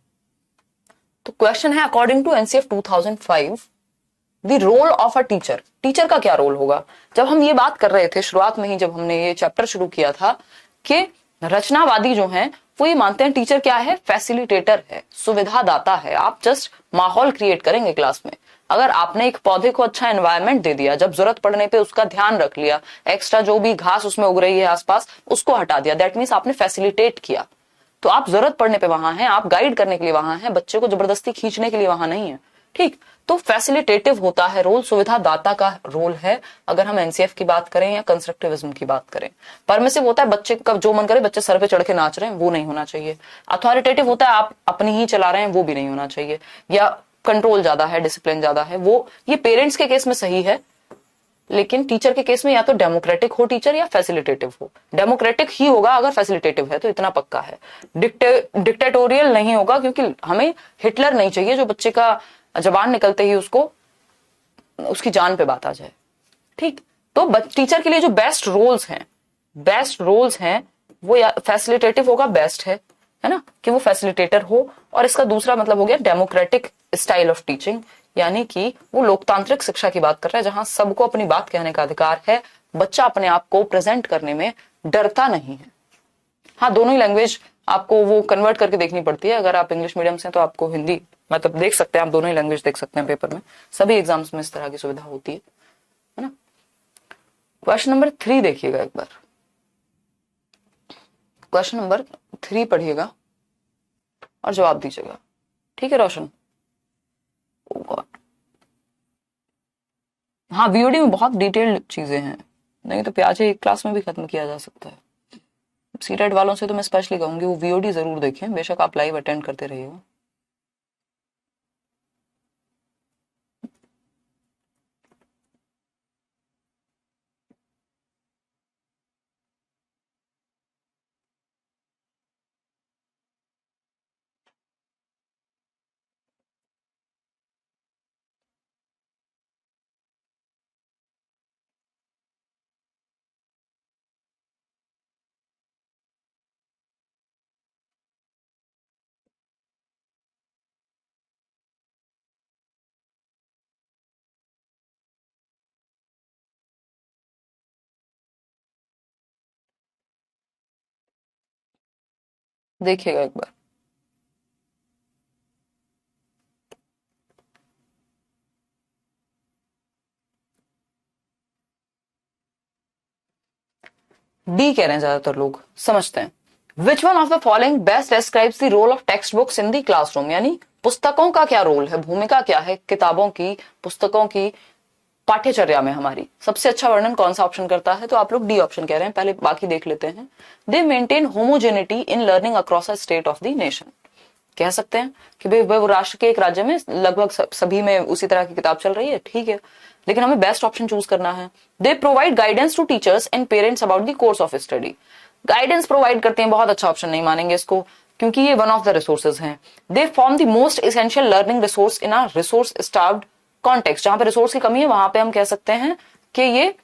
[SPEAKER 1] तो क्वेश्चन है, according to NCF 2005 the role of a teacher, teacher का क्या रोल होगा। जब हम ये बात कर रहे थे शुरुआत में ही, जब हमने ये चैप्टर शुरू किया था, कि रचनावादी जो हैं वो ये मानते हैं टीचर क्या है, फैसिलिटेटर है, सुविधादाता है। आप जस्ट माहौल क्रिएट करेंगे क्लास में। अगर आपने एक पौधे को अच्छा एनवायरनमेंट दे दिया, जब जरूरत पड़ने पे उसका ध्यान रख लिया, एक्स्ट्रा जो भी घास उसमें उग रही है आसपास उसको हटा दिया, दैट मीन्स आपने फैसिलिटेट किया। तो आप जरूरत पड़ने पे वहां हैं, आप गाइड करने के लिए वहां हैं, बच्चे को जबरदस्ती खींचने के लिए वहां नहीं है। ठीक, तो फैसिलिटेटिव होता है रोल, सुविधादाता का रोल है। अगर हम एनसीएफ की बात करें या कंस्ट्रक्टिविज्म की बात करें, परमिसिव होता है बच्चे का जो मन करे, बच्चे सर पे चढ़ के नाच रहे हैं, वो नहीं होना चाहिए। अथॉरिटेटिव होता है आप अपनी ही चला रहे हैं, वो भी नहीं होना चाहिए। या कंट्रोल ज्यादा है, डिसिप्लिन ज्यादा है, वो ये पेरेंट्स के केस में सही है, लेकिन टीचर के केस में या तो डेमोक्रेटिक हो टीचर या फैसिलिटेटिव हो। डेमोक्रेटिक ही होगा अगर फैसिलिटेटिव है, तो इतना पक्का है। डिक्टेटोरियल नहीं होगा, क्योंकि हमें हिटलर नहीं चाहिए जो बच्चे का जबान निकलते ही उसको उसकी जान पे बात आ जाए। ठीक, तो टीचर के लिए जो बेस्ट रोल्स हैं वो या फैसिलिटेटिव होगा, बेस्ट है ना, कि वो फैसिलिटेटर हो। और इसका दूसरा मतलब हो गया डेमोक्रेटिक स्टाइल ऑफ टीचिंग, यानी कि वो लोकतांत्रिक शिक्षा की बात कर रहा है, जहां सबको अपनी बात कहने का अधिकार है, बच्चा अपने आप को प्रेजेंट करने में डरता नहीं है। हाँ, दोनों ही लैंग्वेज आपको वो कन्वर्ट करके देखनी पड़ती है। अगर आप इंग्लिश मीडियम से तो आपको हिंदी मतलब देख सकते हैं, आप दोनों ही लैंग्वेज देख सकते हैं पेपर में, सभी एग्जाम्स में इस तरह की सुविधा होती है ना। क्वेश्चन नंबर 3 देखिएगा एक बार, क्वेश्चन नंबर 3 पढ़िएगा और जवाब दीजिएगा। ठीक है रोशन? हाँ, वीओडी में बहुत डिटेल्ड चीजें हैं, नहीं तो प्याज एक क्लास में भी खत्म किया जा सकता है। सीटेट वालों से तो मैं स्पेशली कहूंगी वो वीओडी जरूर देखें, बेशक आप लाइव अटेंड करते रहिएगा। देखिएगा एक बार। डी कह रहे हैं ज्यादातर लोग, समझते हैं। Which one of the following best describes the role of text books in the classroom, यानी पुस्तकों का क्या रोल है, भूमिका क्या है किताबों की, पुस्तकों की पाठ्यचर्या में हमारी। सबसे अच्छा वर्णन कौन सा ऑप्शन करता है? तो आप लोग डी ऑप्शन कह रहे हैं, पहले बाकी देख लेते हैं। दे maintain homogeneity in learning across a state of the nation, कह सकते हैं कि भाई वो राष्ट्र के एक राज्य में लगभग सभी में उसी तरह की किताब चल रही है, ठीक है, लेकिन हमें बेस्ट ऑप्शन चूज करना है। They provide guidance to teachers and parents about the course of study, guidance provide करते हैं, बहुत अच्छा ऑप्शन, नहीं मानेंगे इसको क्योंकि ये वन ऑफ द रिसोर्सेज हैं। They form the most essential learning resource in a resource starved context, जहां पे रिसोर्स की कमी है वहां पे हम कह सकते हैं कि ये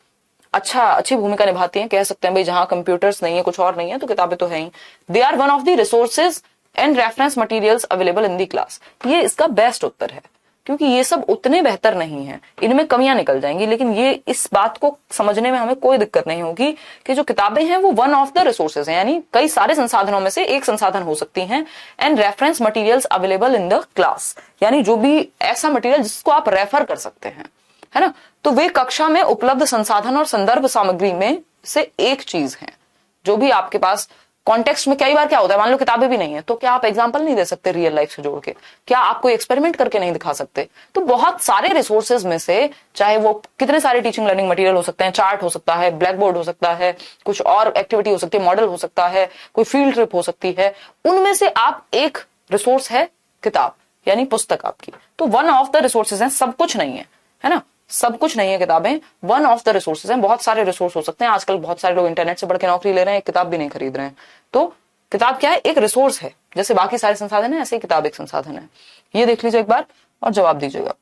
[SPEAKER 1] अच्छी भूमिका निभाती हैं। कह सकते हैं भाई जहां कंप्यूटर्स नहीं है, कुछ और नहीं है, तो किताबें तो है ही। They are one of the resources and reference materials available in the class, ये इसका बेस्ट उत्तर है, क्योंकि ये सब उतने बेहतर नहीं है, इनमें कमियां निकल जाएंगी, लेकिन ये इस बात को समझने में हमें कोई दिक्कत नहीं होगी कि जो किताबें हैं वो वन ऑफ द रिसोर्सेज हैं, यानी कई सारे संसाधनों में से एक संसाधन हो सकती हैं। And reference materials available in the class, यानी जो भी ऐसा मटेरियल जिसको आप रेफर कर सकते हैं, है ना, तो वे कक्षा में उपलब्ध संसाधन और संदर्भ सामग्री में से एक चीज है। जो भी आपके पास कॉन्टेक्स्ट में कई बार क्या होता है, मान लो किताबें भी नहीं है, तो क्या आप एग्जांपल नहीं दे सकते रियल लाइफ से जोड़ के? क्या आप कोई एक्सपेरिमेंट करके नहीं दिखा सकते? तो बहुत सारे रिसोर्सेज में से, चाहे वो कितने सारे टीचिंग लर्निंग मटेरियल हो सकते हैं, चार्ट हो सकता है, ब्लैक बोर्ड हो सकता है, कुछ और एक्टिविटी हो सकती है, मॉडल हो सकता है, कोई फील्ड ट्रिप हो सकती है, उनमें से आप एक रिसोर्स है किताब, यानी पुस्तक आपकी, तो वन ऑफ द रिसोर्सेज है, सब कुछ नहीं है, है ना। सब कुछ नहीं है किताबें, वन ऑफ द रिसोर्सेज हैं। बहुत सारे रिसोर्स हो सकते हैं, आजकल बहुत सारे लोग इंटरनेट से बढ़ के नौकरी ले रहे हैं, एक किताब भी नहीं खरीद रहे हैं। तो किताब क्या है, एक रिसोर्स है, जैसे बाकी सारे संसाधन है ऐसे ही किताब एक संसाधन है। ये देख लीजिए एक बार और जवाब दीजिएगा।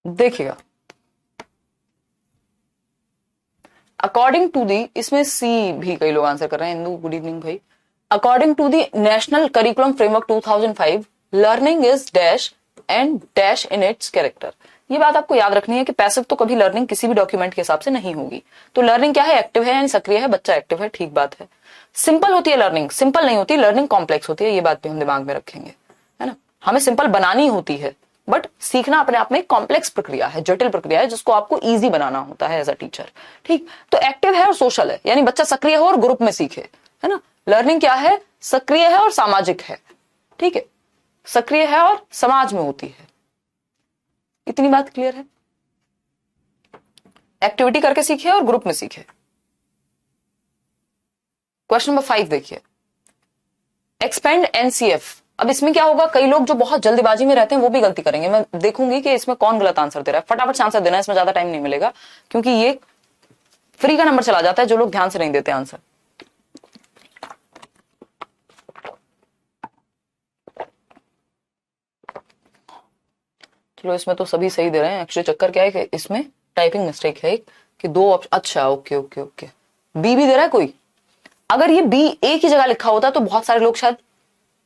[SPEAKER 1] देखिएगा, अकॉर्डिंग टू दी, इसमें सी भी कई लोग आंसर कर रहे हैं। इंदू गुड इवनिंग भाई। According to the national curriculum framework 2005, learning is dash and dash in its character. ये बात आपको याद रखनी है कि पैसिव तो कभी लर्निंग किसी भी डॉक्यूमेंट के हिसाब से नहीं होगी। तो लर्निंग क्या है, एक्टिव है यानी सक्रिय है, बच्चा एक्टिव है, ठीक बात है। सिंपल होती है लर्निंग, सिंपल नहीं होती लर्निंग, कॉम्प्लेक्स होती है, ये बात भी हम दिमाग में रखेंगे, है ना। हमें सिंपल बनानी होती है, बट सीखना अपने आप में एक कॉम्प्लेक्स प्रक्रिया है, जटिल प्रक्रिया है, जिसको आपको इजी बनाना होता है एज अ टीचर। ठीक, तो एक्टिव है और सोशल है, यानी बच्चा सक्रिय हो और ग्रुप में सीखे, है ना। लर्निंग क्या है, सक्रिय है और सामाजिक है, ठीक है, सक्रिय है और समाज में होती है। इतनी बात क्लियर है। एक्टिविटी करके सीखे और ग्रुप में सीखे। क्वेश्चन नंबर 5 देखिए, एक्सपेंड एनसीएफ। अब इसमें क्या होगा, कई लोग जो बहुत जल्दीबाजी में रहते हैं वो भी गलती करेंगे। मैं देखूंगी कि इसमें कौन गलत आंसर दे रहा है, फटाफट से आंसर देना है, इसमें ज्यादा टाइम नहीं मिलेगा, क्योंकि ये फ्री का नंबर चला जाता है जो लोग ध्यान से नहीं देते आंसर। चलो इसमें तो सभी सही दे रहे हैं। एक्चुअली चक्कर क्या है कि इसमें टाइपिंग मिस्टेक है एक, कि दो ऑप्शन, अच्छा ओके ओके ओके, बी भी दे रहा है कोई। अगर ये बी ए की जगह लिखा होता तो बहुत सारे लोग शायद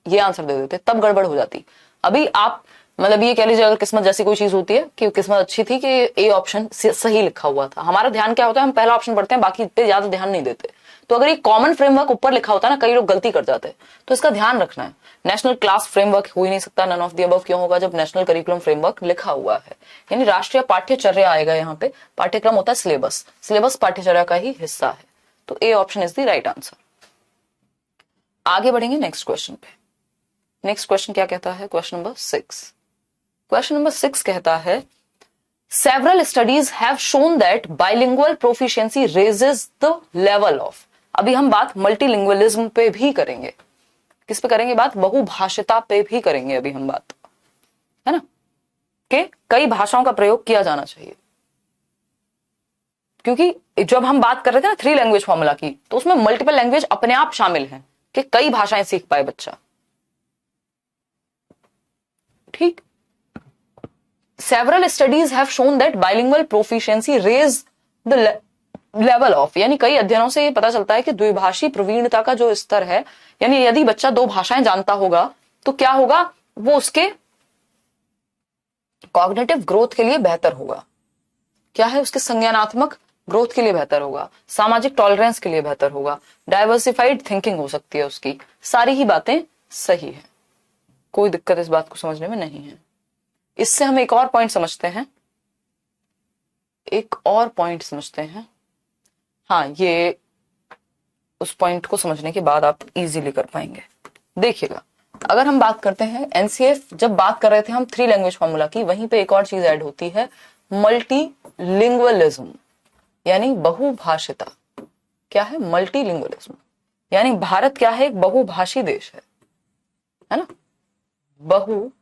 [SPEAKER 1] ये आंसर दे देते, तब गड़बड़ हो जाती। अभी आप मतलब ये कह लीजिए, अगर किस्मत जैसी कोई चीज होती है कि किस्मत अच्छी थी कि ए ऑप्शन सही लिखा हुआ था। हमारा ध्यान क्या होता है, हम पहला ऑप्शन पढ़ते हैं, बाकी पे ज्यादा ध्यान नहीं देते। तो अगर ये कॉमन फ्रेमवर्क ऊपर लिखा होता है ना, कई लोग गलती कर जाते हैं, तो इसका ध्यान रखना है। नेशनल क्लास फ्रेमवर्क हो ही नहीं सकता, नन ऑफ द अबव क्यों होगा, जब नेशनल करिकुलम फ्रेमवर्क लिखा हुआ है, यानी राष्ट्रीय पाठ्यचर्या आएगा। यहाँ पे पाठ्यक्रम होता है सिलेबस, सिलेबस पाठ्यचर्या का ही हिस्सा है। तो A option is the right answer. आगे बढ़ेंगे नेक्स्ट क्वेश्चन पे। नेक्स्ट क्वेश्चन क्या कहता है, क्वेश्चन नंबर 6। क्वेश्चन नंबर 6 कहता है, several studies have shown that bilingual proficiency raises the level of. अभी हम बात मल्टीलिंगुअलिज्म पे भी करेंगे। किस पे करेंगे बात, बहुभाषिता पे भी करेंगे अभी हम बात, है ना, कि कई भाषाओं का प्रयोग किया जाना चाहिए। क्योंकि जब हम बात कर रहे थे ना 3 लैंग्वेज फॉर्मूला की, तो उसमें मल्टीपल लैंग्वेज अपने आप शामिल है कि कई भाषाएं सीख पाए बच्चा। ठीक, several studies have shown that bilingual proficiency raise the level of, यानी कई अध्ययनों से ये पता चलता है कि द्विभाषी प्रवीणता का जो स्तर है, यानी यदि बच्चा 2 भाषाएं जानता होगा तो क्या होगा, वो उसके कॉग्निटिव ग्रोथ के लिए बेहतर होगा। क्या है, उसके संज्ञानात्मक ग्रोथ के लिए बेहतर होगा, सामाजिक टॉलरेंस के लिए बेहतर होगा, डाइवर्सिफाइड थिंकिंग हो सकती है उसकी। सारी ही बातें सही है, कोई दिक्कत इस बात को समझने में नहीं है। इससे हम एक और पॉइंट समझते हैं, एक और पॉइंट समझते हैं। हाँ, ये उस पॉइंट को समझने के बाद आप इजीली कर पाएंगे। देखिएगा, अगर हम बात करते हैं एनसीएफ, जब बात कर रहे थे हम 3 लैंग्वेज फॉर्मूला की, वहीं पे एक और चीज ऐड होती है, मल्टीलिंगुअलिज्म, यानी बहुभाषिता। क्या है, मल्टीलिंगुअलिज्म, यानी भारत क्या है, एक बहुभाषी देश है ना, बहुभाषिता।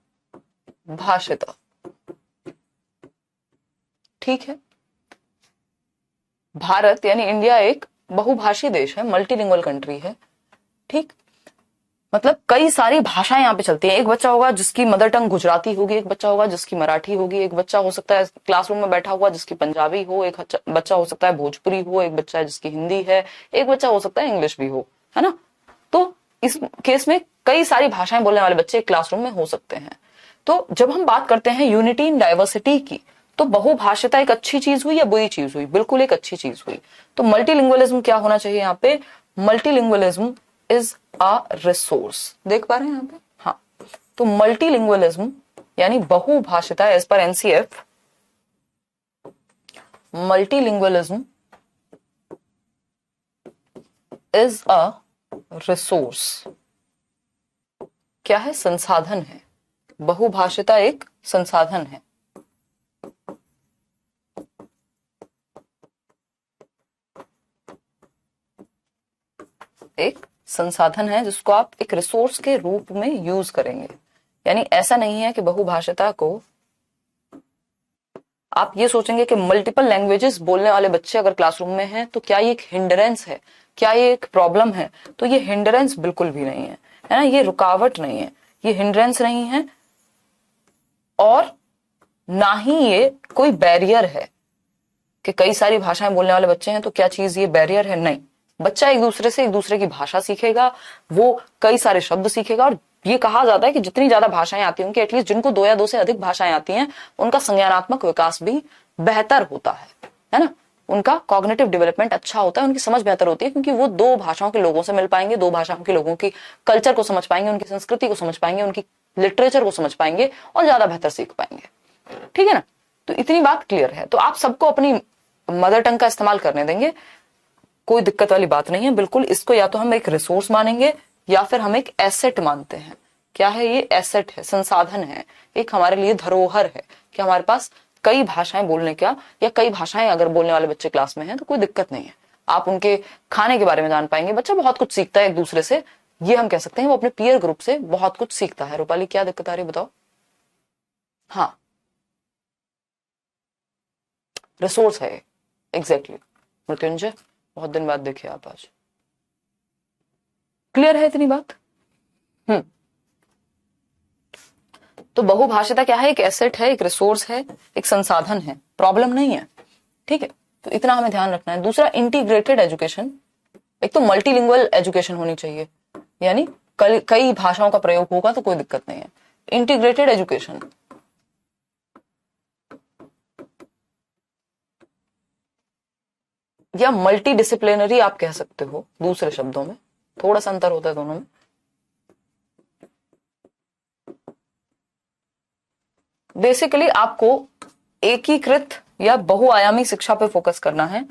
[SPEAKER 1] ठीक है, भारत यानी इंडिया एक बहुभाषी देश है, मल्टीलिंगुअल कंट्री है। ठीक, मतलब कई सारी भाषाएं यहाँ पे चलती हैं। एक बच्चा होगा जिसकी मदर टंग गुजराती होगी, एक बच्चा होगा जिसकी मराठी होगी, एक बच्चा हो सकता है क्लासरूम में बैठा हुआ जिसकी पंजाबी हो, एक बच्चा हो सकता है भोजपुरी हो, एक बच्चा है जिसकी हिंदी है, एक बच्चा हो सकता है इंग्लिश भी हो, है ना। तो इस केस में कई सारी भाषाएं बोलने वाले बच्चे क्लासरूम में हो सकते हैं। तो जब हम बात करते हैं यूनिटी इन डाइवर्सिटी की, तो बहुभाषिता एक अच्छी चीज हुई या बुरी चीज हुई, बिल्कुल एक अच्छी चीज हुई। तो मल्टीलिंगुअलिज्म क्या होना चाहिए यहाँ पे, मल्टीलिंगुअलिज्म इज अ रिसोर्स। देख पा रहे हैं यहाँ पे, हाँ। तो मल्टीलिंगुअलिज्म यानी बहुभाषिता, as per NCF, multilingualism is a resource. क्या है? संसाधन है। बहुभाषिता एक संसाधन है। एक संसाधन है जिसको आप एक रिसोर्स के रूप में यूज करेंगे। यानी ऐसा नहीं है कि बहुभाषिता को आप ये सोचेंगे कि मल्टीपल लैंग्वेजेस बोलने वाले बच्चे अगर क्लासरूम में हैं तो क्या ये एक हिंड्रेंस है, क्या ये एक प्रॉब्लम है? तो ये हिंड्रेंस बिल्कुल भी नहीं है ना, ये रुकावट नहीं है, ये हिंड्रेंस नहीं है और ना ही ये कोई बैरियर है कि कई सारी भाषाएं बोलने वाले बच्चे हैं तो क्या चीज ये बैरियर है? नहीं, बच्चा एक दूसरे से एक दूसरे की भाषा सीखेगा, वो कई सारे शब्द सीखेगा। और ये कहा जाता है कि जितनी ज्यादा भाषाएं आती होंगी, एटलीस्ट जिनको 2 या 2 से अधिक भाषाएं आती हैं, उनका संज्ञानात्मक विकास भी बेहतर होता है ना, उनका कॉग्निटिव डेवलपमेंट अच्छा होता है, उनकी समझ बेहतर होती है, क्योंकि वो 2 भाषाओं के लोगों से मिल पाएंगे, 2 भाषाओं के लोगों की कल्चर को समझ पाएंगे, उनकी संस्कृति को समझ पाएंगे, उनकी लिटरेचर को समझ पाएंगे और ज्यादा बेहतर सीख पाएंगे। ठीक है ना? तो इतनी बात क्लियर है। तो आप सबको अपनी मदर टंग का इस्तेमाल करने देंगे, कोई दिक्कत वाली बात नहीं है बिल्कुल। इसको या तो हम एक रिसोर्स मानेंगे या फिर हम एक एसेट मानते हैं। क्या है ये? एसेट है, संसाधन है, एक हमारे लिए धरोहर है कि हमारे पास कई भाषाएं बोलने का, या कई भाषाएं अगर बोलने वाले बच्चे क्लास में हैं तो कोई दिक्कत नहीं है। आप उनके खाने के बारे में जान पाएंगे, बच्चा बहुत कुछ सीखता है एक दूसरे से, ये हम कह सकते हैं वो अपने पीयर ग्रुप से बहुत कुछ सीखता है। रूपाली क्या दिक्कत आ रही है बताओ? हाँ, रिसोर्स है एग्जैक्टली। मृत्युंजय बहुत दिन बाद देखे आप आज। क्लियर है इतनी बात? तो बहुभाषिता क्या है? एक एसेट है, एक रिसोर्स है, एक संसाधन है, प्रॉब्लम नहीं है। ठीक है, तो इतना हमें ध्यान रखना है। दूसरा, इंटीग्रेटेड एजुकेशन। एक तो मल्टीलिंगुअल एजुकेशन होनी चाहिए, यानी कई भाषाओं का प्रयोग होगा तो कोई दिक्कत नहीं है। इंटीग्रेटेड एजुकेशन या मल्टी डिसिप्लिनरी आप कह सकते हो, दूसरे शब्दों में थोड़ा सा अंतर होता है दोनों में। बेसिकली आपको एकीकृत या बहुआयामी शिक्षा पे फोकस करना है।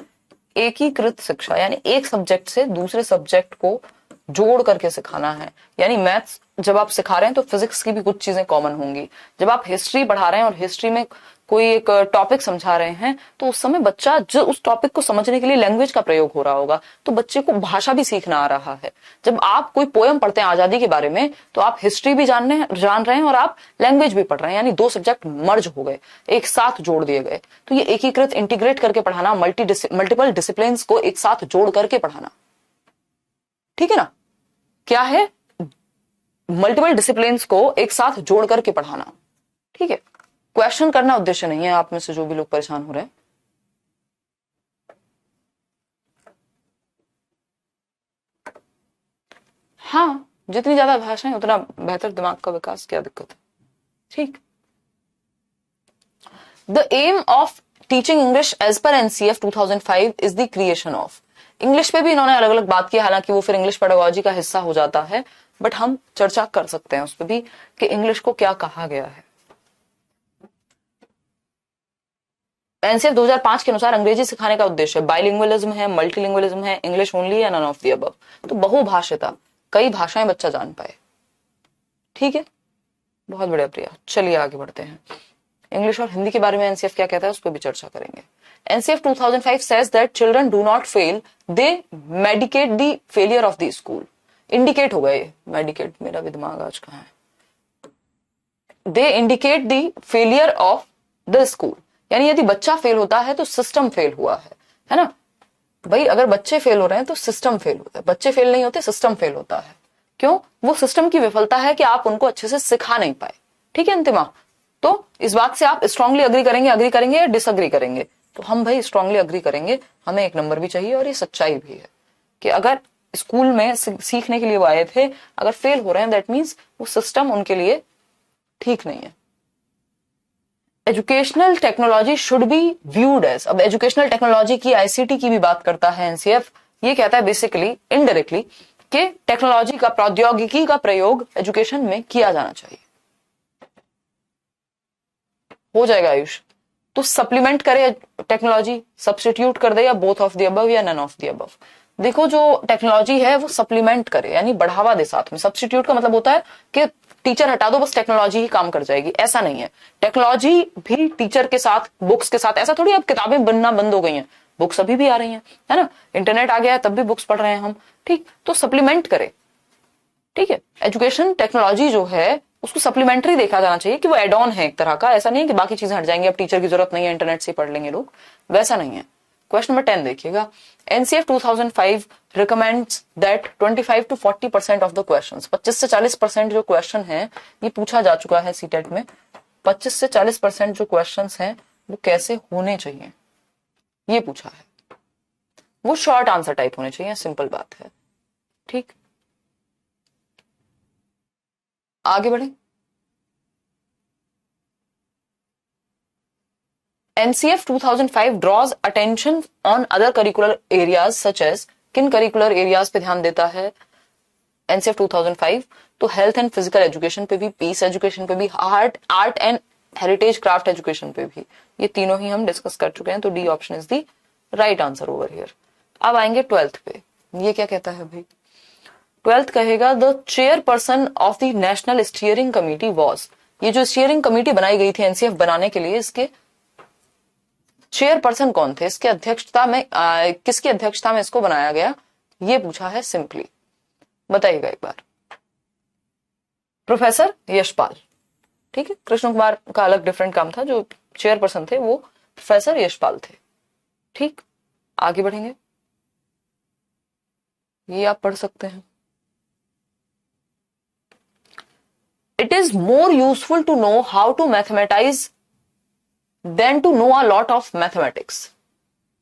[SPEAKER 1] एकीकृत शिक्षा यानी एक सब्जेक्ट से दूसरे सब्जेक्ट को जोड़ करके सिखाना है। यानी मैथ्स जब आप सिखा रहे हैं तो फिजिक्स की भी कुछ चीजें कॉमन होंगी। जब आप हिस्ट्री पढ़ा रहे हैं और हिस्ट्री में कोई एक टॉपिक समझा रहे हैं तो उस समय बच्चा जो उस टॉपिक को समझने के लिए लैंग्वेज का प्रयोग हो रहा होगा, तो बच्चे को भाषा भी सीखना आ रहा है। जब आप कोई पोयम पढ़ते हैं आजादी के बारे में तो आप हिस्ट्री भी जान रहे हैं और आप लैंग्वेज भी पढ़ रहे हैं, यानी 2 सब्जेक्ट मर्ज हो गए, एक साथ जोड़ दिए गए। तो ये एकीकृत, इंटीग्रेट करके पढ़ाना, मल्टीपल डिसिप्लिन को एक साथ जोड़ करके पढ़ाना। ठीक है ना? क्या है? मल्टीपल डिसिप्लिन को एक साथ जोड़ करके पढ़ाना। ठीक है, क्वेश्चन करना उद्देश्य नहीं है आप में से जो भी लोग परेशान हो रहे हैं। हाँ, जितनी ज्यादा भाषाएं उतना बेहतर दिमाग का विकास, क्या दिक्कत है? ठीक। The aim of teaching English as per NCF 2005 is the creation of. English पे भी इन्होंने अलग अलग बात की, हालांकि वो फिर इंग्लिश पेडागोजी का हिस्सा हो जाता है, बट हम चर्चा कर सकते हैं उस पर भी कि इंग्लिश को क्या कहा गया है। एनसीएफ 2005 के अनुसार अंग्रेजी सिखाने का उद्देश्य बाइलिंगुअलिज्म है, मल्टीलिंगुअलिज्म है, इंग्लिश ओनली या नन ऑफ द अबव। तो बहुभाषिता, कई भाषाएं बच्चा जान पाए। ठीक है, बहुत बढ़िया प्रिया। चलिए आगे बढ़ते हैं। इंग्लिश और हिंदी के बारे में एनसीएफ क्या कहता है उस पर भी चर्चा करेंगे। NCF 2005 says that children do not fail, they medicate the failure of the school. Indicate हो गए, मेडिकेट, मेरा भी दिमाग आज कहाँ है। They indicate the failure of the school, यानी यदि बच्चा फेल होता है तो सिस्टम फेल हुआ है ना भाई। अगर बच्चे फेल हो रहे हैं तो सिस्टम फेल होता है, बच्चे फेल नहीं होते, सिस्टम फेल होता है। क्यों? वो सिस्टम की विफलता है कि आप उनको अच्छे से सिखा नहीं पाए। ठीक है अंतिमा? तो इस बात से आप स्ट्रांगली अग्री करेंगे या डिसअग्री करेंगे? तो हम भाई स्ट्रांगली अग्री करेंगे, हमें 1 नंबर भी चाहिए और ये सच्चाई भी है कि अगर स्कूल में सीखने के लिए वो आए थे, अगर फेल हो रहे हैं दैट मीन्स वो सिस्टम उनके लिए ठीक नहीं है। Educational technology should be viewed as, अब एजुकेशनल टेक्नोलॉजी की, आईसीटी की भी बात करता है एनसीएफ। ये कहता है बेसिकली इनडायरेक्टली कि टेक्नोलॉजी का, प्रौद्योगिकी का प्रयोग एजुकेशन में किया जाना चाहिए। हो जाएगा आयुष? तो सप्लीमेंट करे टेक्नोलॉजी, सब्स्टिट्यूट कर दे, या बोथ ऑफ द अबव या नन ऑफ द अबव? देखो जो टेक्नोलॉजी है वो सप्लीमेंट करे, यानी बढ़ावा दे साथ में। सब्स्टिट्यूट का मतलब होता है कि टीचर हटा दो बस टेक्नोलॉजी ही काम कर जाएगी, ऐसा नहीं है। टेक्नोलॉजी भी टीचर के साथ, बुक्स के साथ, ऐसा थोड़ी अब किताबें बनना बंद हो गई हैं, बुक्स अभी भी आ रही हैं, है ना। इंटरनेट आ गया है तब भी बुक्स पढ़ रहे हैं हम, ठीक। तो सप्लीमेंट करे, ठीक है। एजुकेशन टेक्नोलॉजी जो है उसको सप्लीमेंट्री देखा जाना चाहिए कि वो एड ऑन है एक तरह का, ऐसा नहीं है कि बाकी चीजें हट जाएंगी, अब टीचर की जरूरत नहीं है, इंटरनेट से पढ़ लेंगे लोग, वैसा नहीं है। क्वेश्चन नंबर 10 देखिएगा। NCF 2005 recommends that 25 to 40% of the questions, 25 से 40% जो क्वेश्चन है ये पूछा जा चुका है सीटेट में, 25 से 40% जो क्वेश्चंस हैं वो कैसे होने चाहिए ये पूछा है। वो शॉर्ट आंसर टाइप होने चाहिए, सिंपल बात है, ठीक। आगे बढ़े। NCF 2005 draws attention on other curricular areas such as, किन करिकुलर एरियाज पे ध्यान देता है NCF 2005? तो हेल्थ एंड फिजिकल एजुकेशन पे भी, पीस एजुकेशन पे भी, art and heritage craft education पे भी, ये तीनों ही हम डिस्कस कर चुके हैं, तो D option is the right answer over here. अब आएंगे 12th पे, ये क्या कहता है भाई? 12th कहेगा the chairperson of the national steering committee was, ये जो स्टीयरिंग कमिटी बनाई गई थी एनसीएफ बनाने के लिए, इसके चेयरपर्सन कौन थे, इसके अध्यक्षता में किसकी अध्यक्षता में इसको बनाया गया, ये पूछा है सिंपली, बताइएगा एक बार। प्रोफेसर यशपाल, ठीक है। कृष्ण कुमार का अलग डिफरेंट काम था, जो चेयरपर्सन थे वो प्रोफेसर यशपाल थे, ठीक। आगे बढ़ेंगे, ये आप पढ़ सकते हैं। It is more useful to know how to mathematise than to know a lot of mathematics,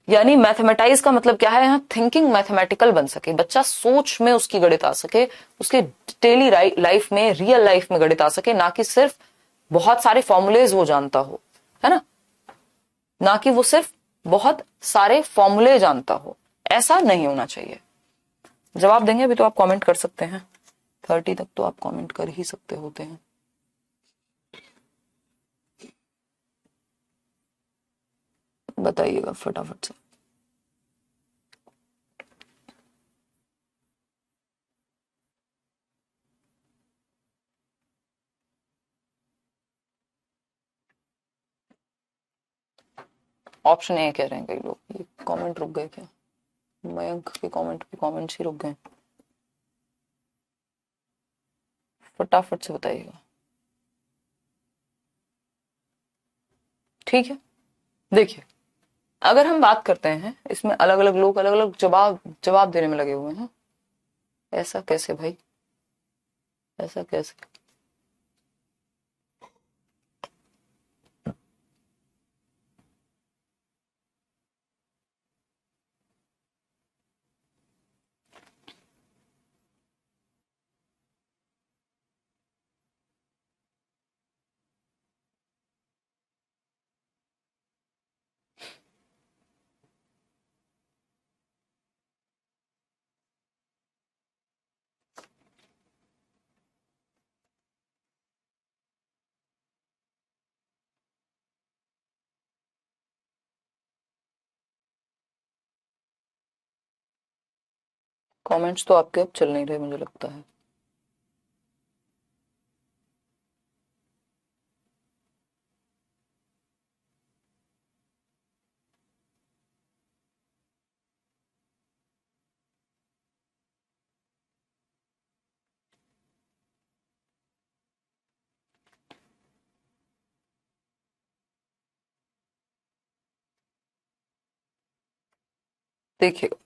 [SPEAKER 1] यानी मैथमेटाइज का मतलब क्या है, यहां थिंकिंग मैथमेटिकल बन सके, बच्चा सोच में उसकी गणित आ सके, उसके डेली लाइफ में, रियल लाइफ में गणित आ सके, ना कि सिर्फ बहुत सारे फॉर्मूलेज वो जानता हो, है ना, ना कि वो सिर्फ बहुत सारे फॉर्मूले जानता हो, ऐसा नहीं होना चाहिए। जवाब देंगे अभी तो आप कमेंट कर सकते हैं, 30 तक तो आप कमेंट कर ही सकते होते हैं। बताइएगा फटाफट से। ऑप्शन ए कह रहे हैं कई लोग, ये कमेंट रुक गए क्या? मयंक के कमेंट पे कमेंट्स ही रुक गए, फटाफट से बताइएगा, ठीक है। देखिए अगर हम बात करते हैं, इसमें अलग अलग लोग अलग अलग जवाब देने में लगे हुए हैं, ऐसा कैसे भाई, ऐसा कैसे? कमेंट्स तो आपके अब चल नहीं रहे मुझे लगता है। देखिएगा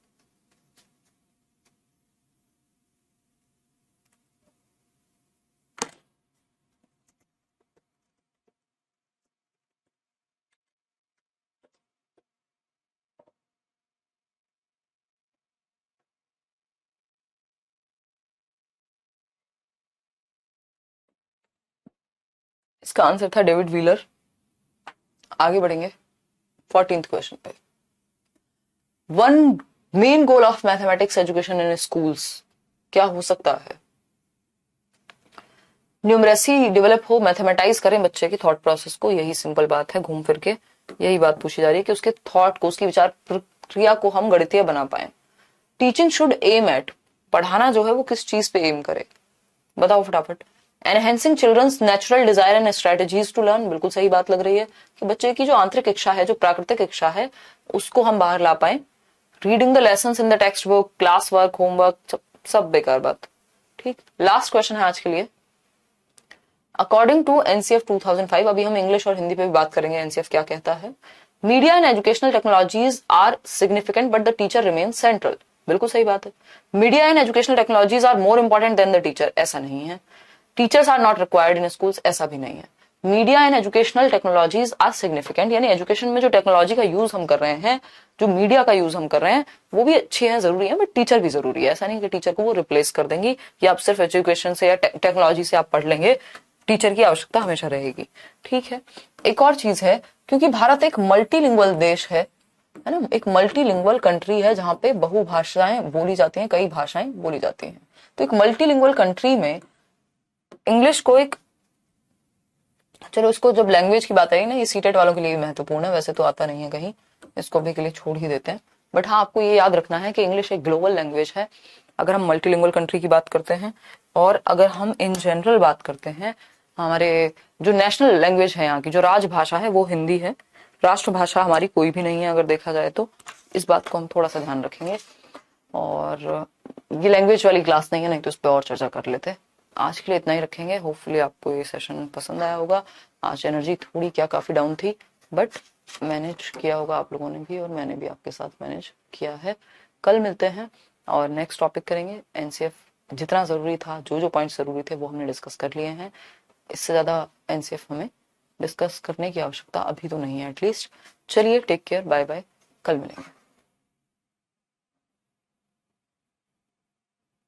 [SPEAKER 1] इसका आंसर था डेविड व्हीलर। आगे बढ़ेंगे 14th क्वेश्चन पे। One main goal of mathematics education in schools क्या हो सकता है? न्यूमरेसी डेवलप हो, मैथमेटाइज करें बच्चे की थॉट प्रोसेस को, यही सिंपल बात है, घूम फिर के यही बात पूछी जा रही है कि उसके थॉट को, उसकी विचार प्रक्रिया को हम गणितीय बना पाए, टीचिंग शुड एम एट, पढ़ाना जो है वो किस चीज पे एम करे, बताओ फटाफट। Enhancing children's natural desire and strategies to learn, बिल्कुल सही बात लग रही है कि बच्चे की जो आंतरिक इच्छा है, जो प्राकृतिक इच्छा है, उसको हम बाहर ला पाए। Reading the lessons in the text book, class work, homework, सब बेकार बात। ठीक, लास्ट क्वेश्चन है आज के लिए। अकॉर्डिंग टू एनसीएफ 2005, अभी हम इंग्लिश और हिंदी पे भी बात करेंगे, एनसीएफ क्या कहता है। Media and educational technologies are significant but the teacher remain central, बिल्कुल सही बात है। Media and educational technologies are more important than the teacher, ऐसा नहीं है। Teachers are not required in schools, ऐसा भी नहीं है। Media and educational technologies are significant, यानी एजुकेशन में जो टेक्नोलॉजी का यूज हम कर रहे हैं, जो मीडिया का यूज हम कर रहे हैं, वो भी अच्छी है, जरूरी है, बट टीचर भी जरूरी है। ऐसा नहीं कि टीचर को वो रिप्लेस कर देंगी या आप सिर्फ एजुकेशन से या टेक्नोलॉजी से आप पढ़ लेंगे, टीचर की आवश्यकता हमेशा रहेगी। ठीक है, एक और चीज है, क्योंकि भारत एक मल्टीलिंगुअल देश है ना, एक मल्टीलिंगुअल कंट्री है जहां पे बहुभाषाएं बोली जाती हैं, कई भाषाएं बोली जाती हैं। तो एक मल्टीलिंगुअल कंट्री में इंग्लिश को एक, चलो इसको जब लैंग्वेज की बात आई ना, ये सीटेट वालों के लिए महत्वपूर्ण है, वैसे तो आता नहीं है कहीं, इसको अभी के लिए छोड़ ही देते हैं। बट हाँ, आपको ये याद रखना है कि इंग्लिश एक ग्लोबल लैंग्वेज है अगर हम मल्टीलिंगुअल कंट्री की बात करते हैं। और अगर हम इन जनरल बात करते हैं, हमारे जो नेशनल लैंग्वेज है यहाँ की, जो राजभाषा है, वो हिंदी है। राष्ट्रभाषा हमारी कोई भी नहीं है अगर देखा जाए तो, इस बात को हम थोड़ा सा ध्यान रखेंगे। और ये लैंग्वेज वाली क्लास नहीं है, नहीं तो इस पर और चर्चा कर लेते। आज के लिए इतना ही रखेंगे। होपफुली आपको ये सेशन पसंद आया होगा। आज एनर्जी थोड़ी क्या काफी डाउन थी, बट मैनेज किया होगा आप लोगों ने भी, और मैंने भी आपके साथ मैनेज किया है। कल मिलते हैं और नेक्स्ट टॉपिक करेंगे। एनसीएफ जितना जरूरी था, जो जो पॉइंट जरूरी थे, वो हमने डिस्कस कर लिए हैं। इससे ज्यादा एनसीएफ हमें डिस्कस करने की आवश्यकता अभी तो नहीं है एटलीस्ट। चलिए, टेक केयर, बाय बाय, कल मिलेंगे।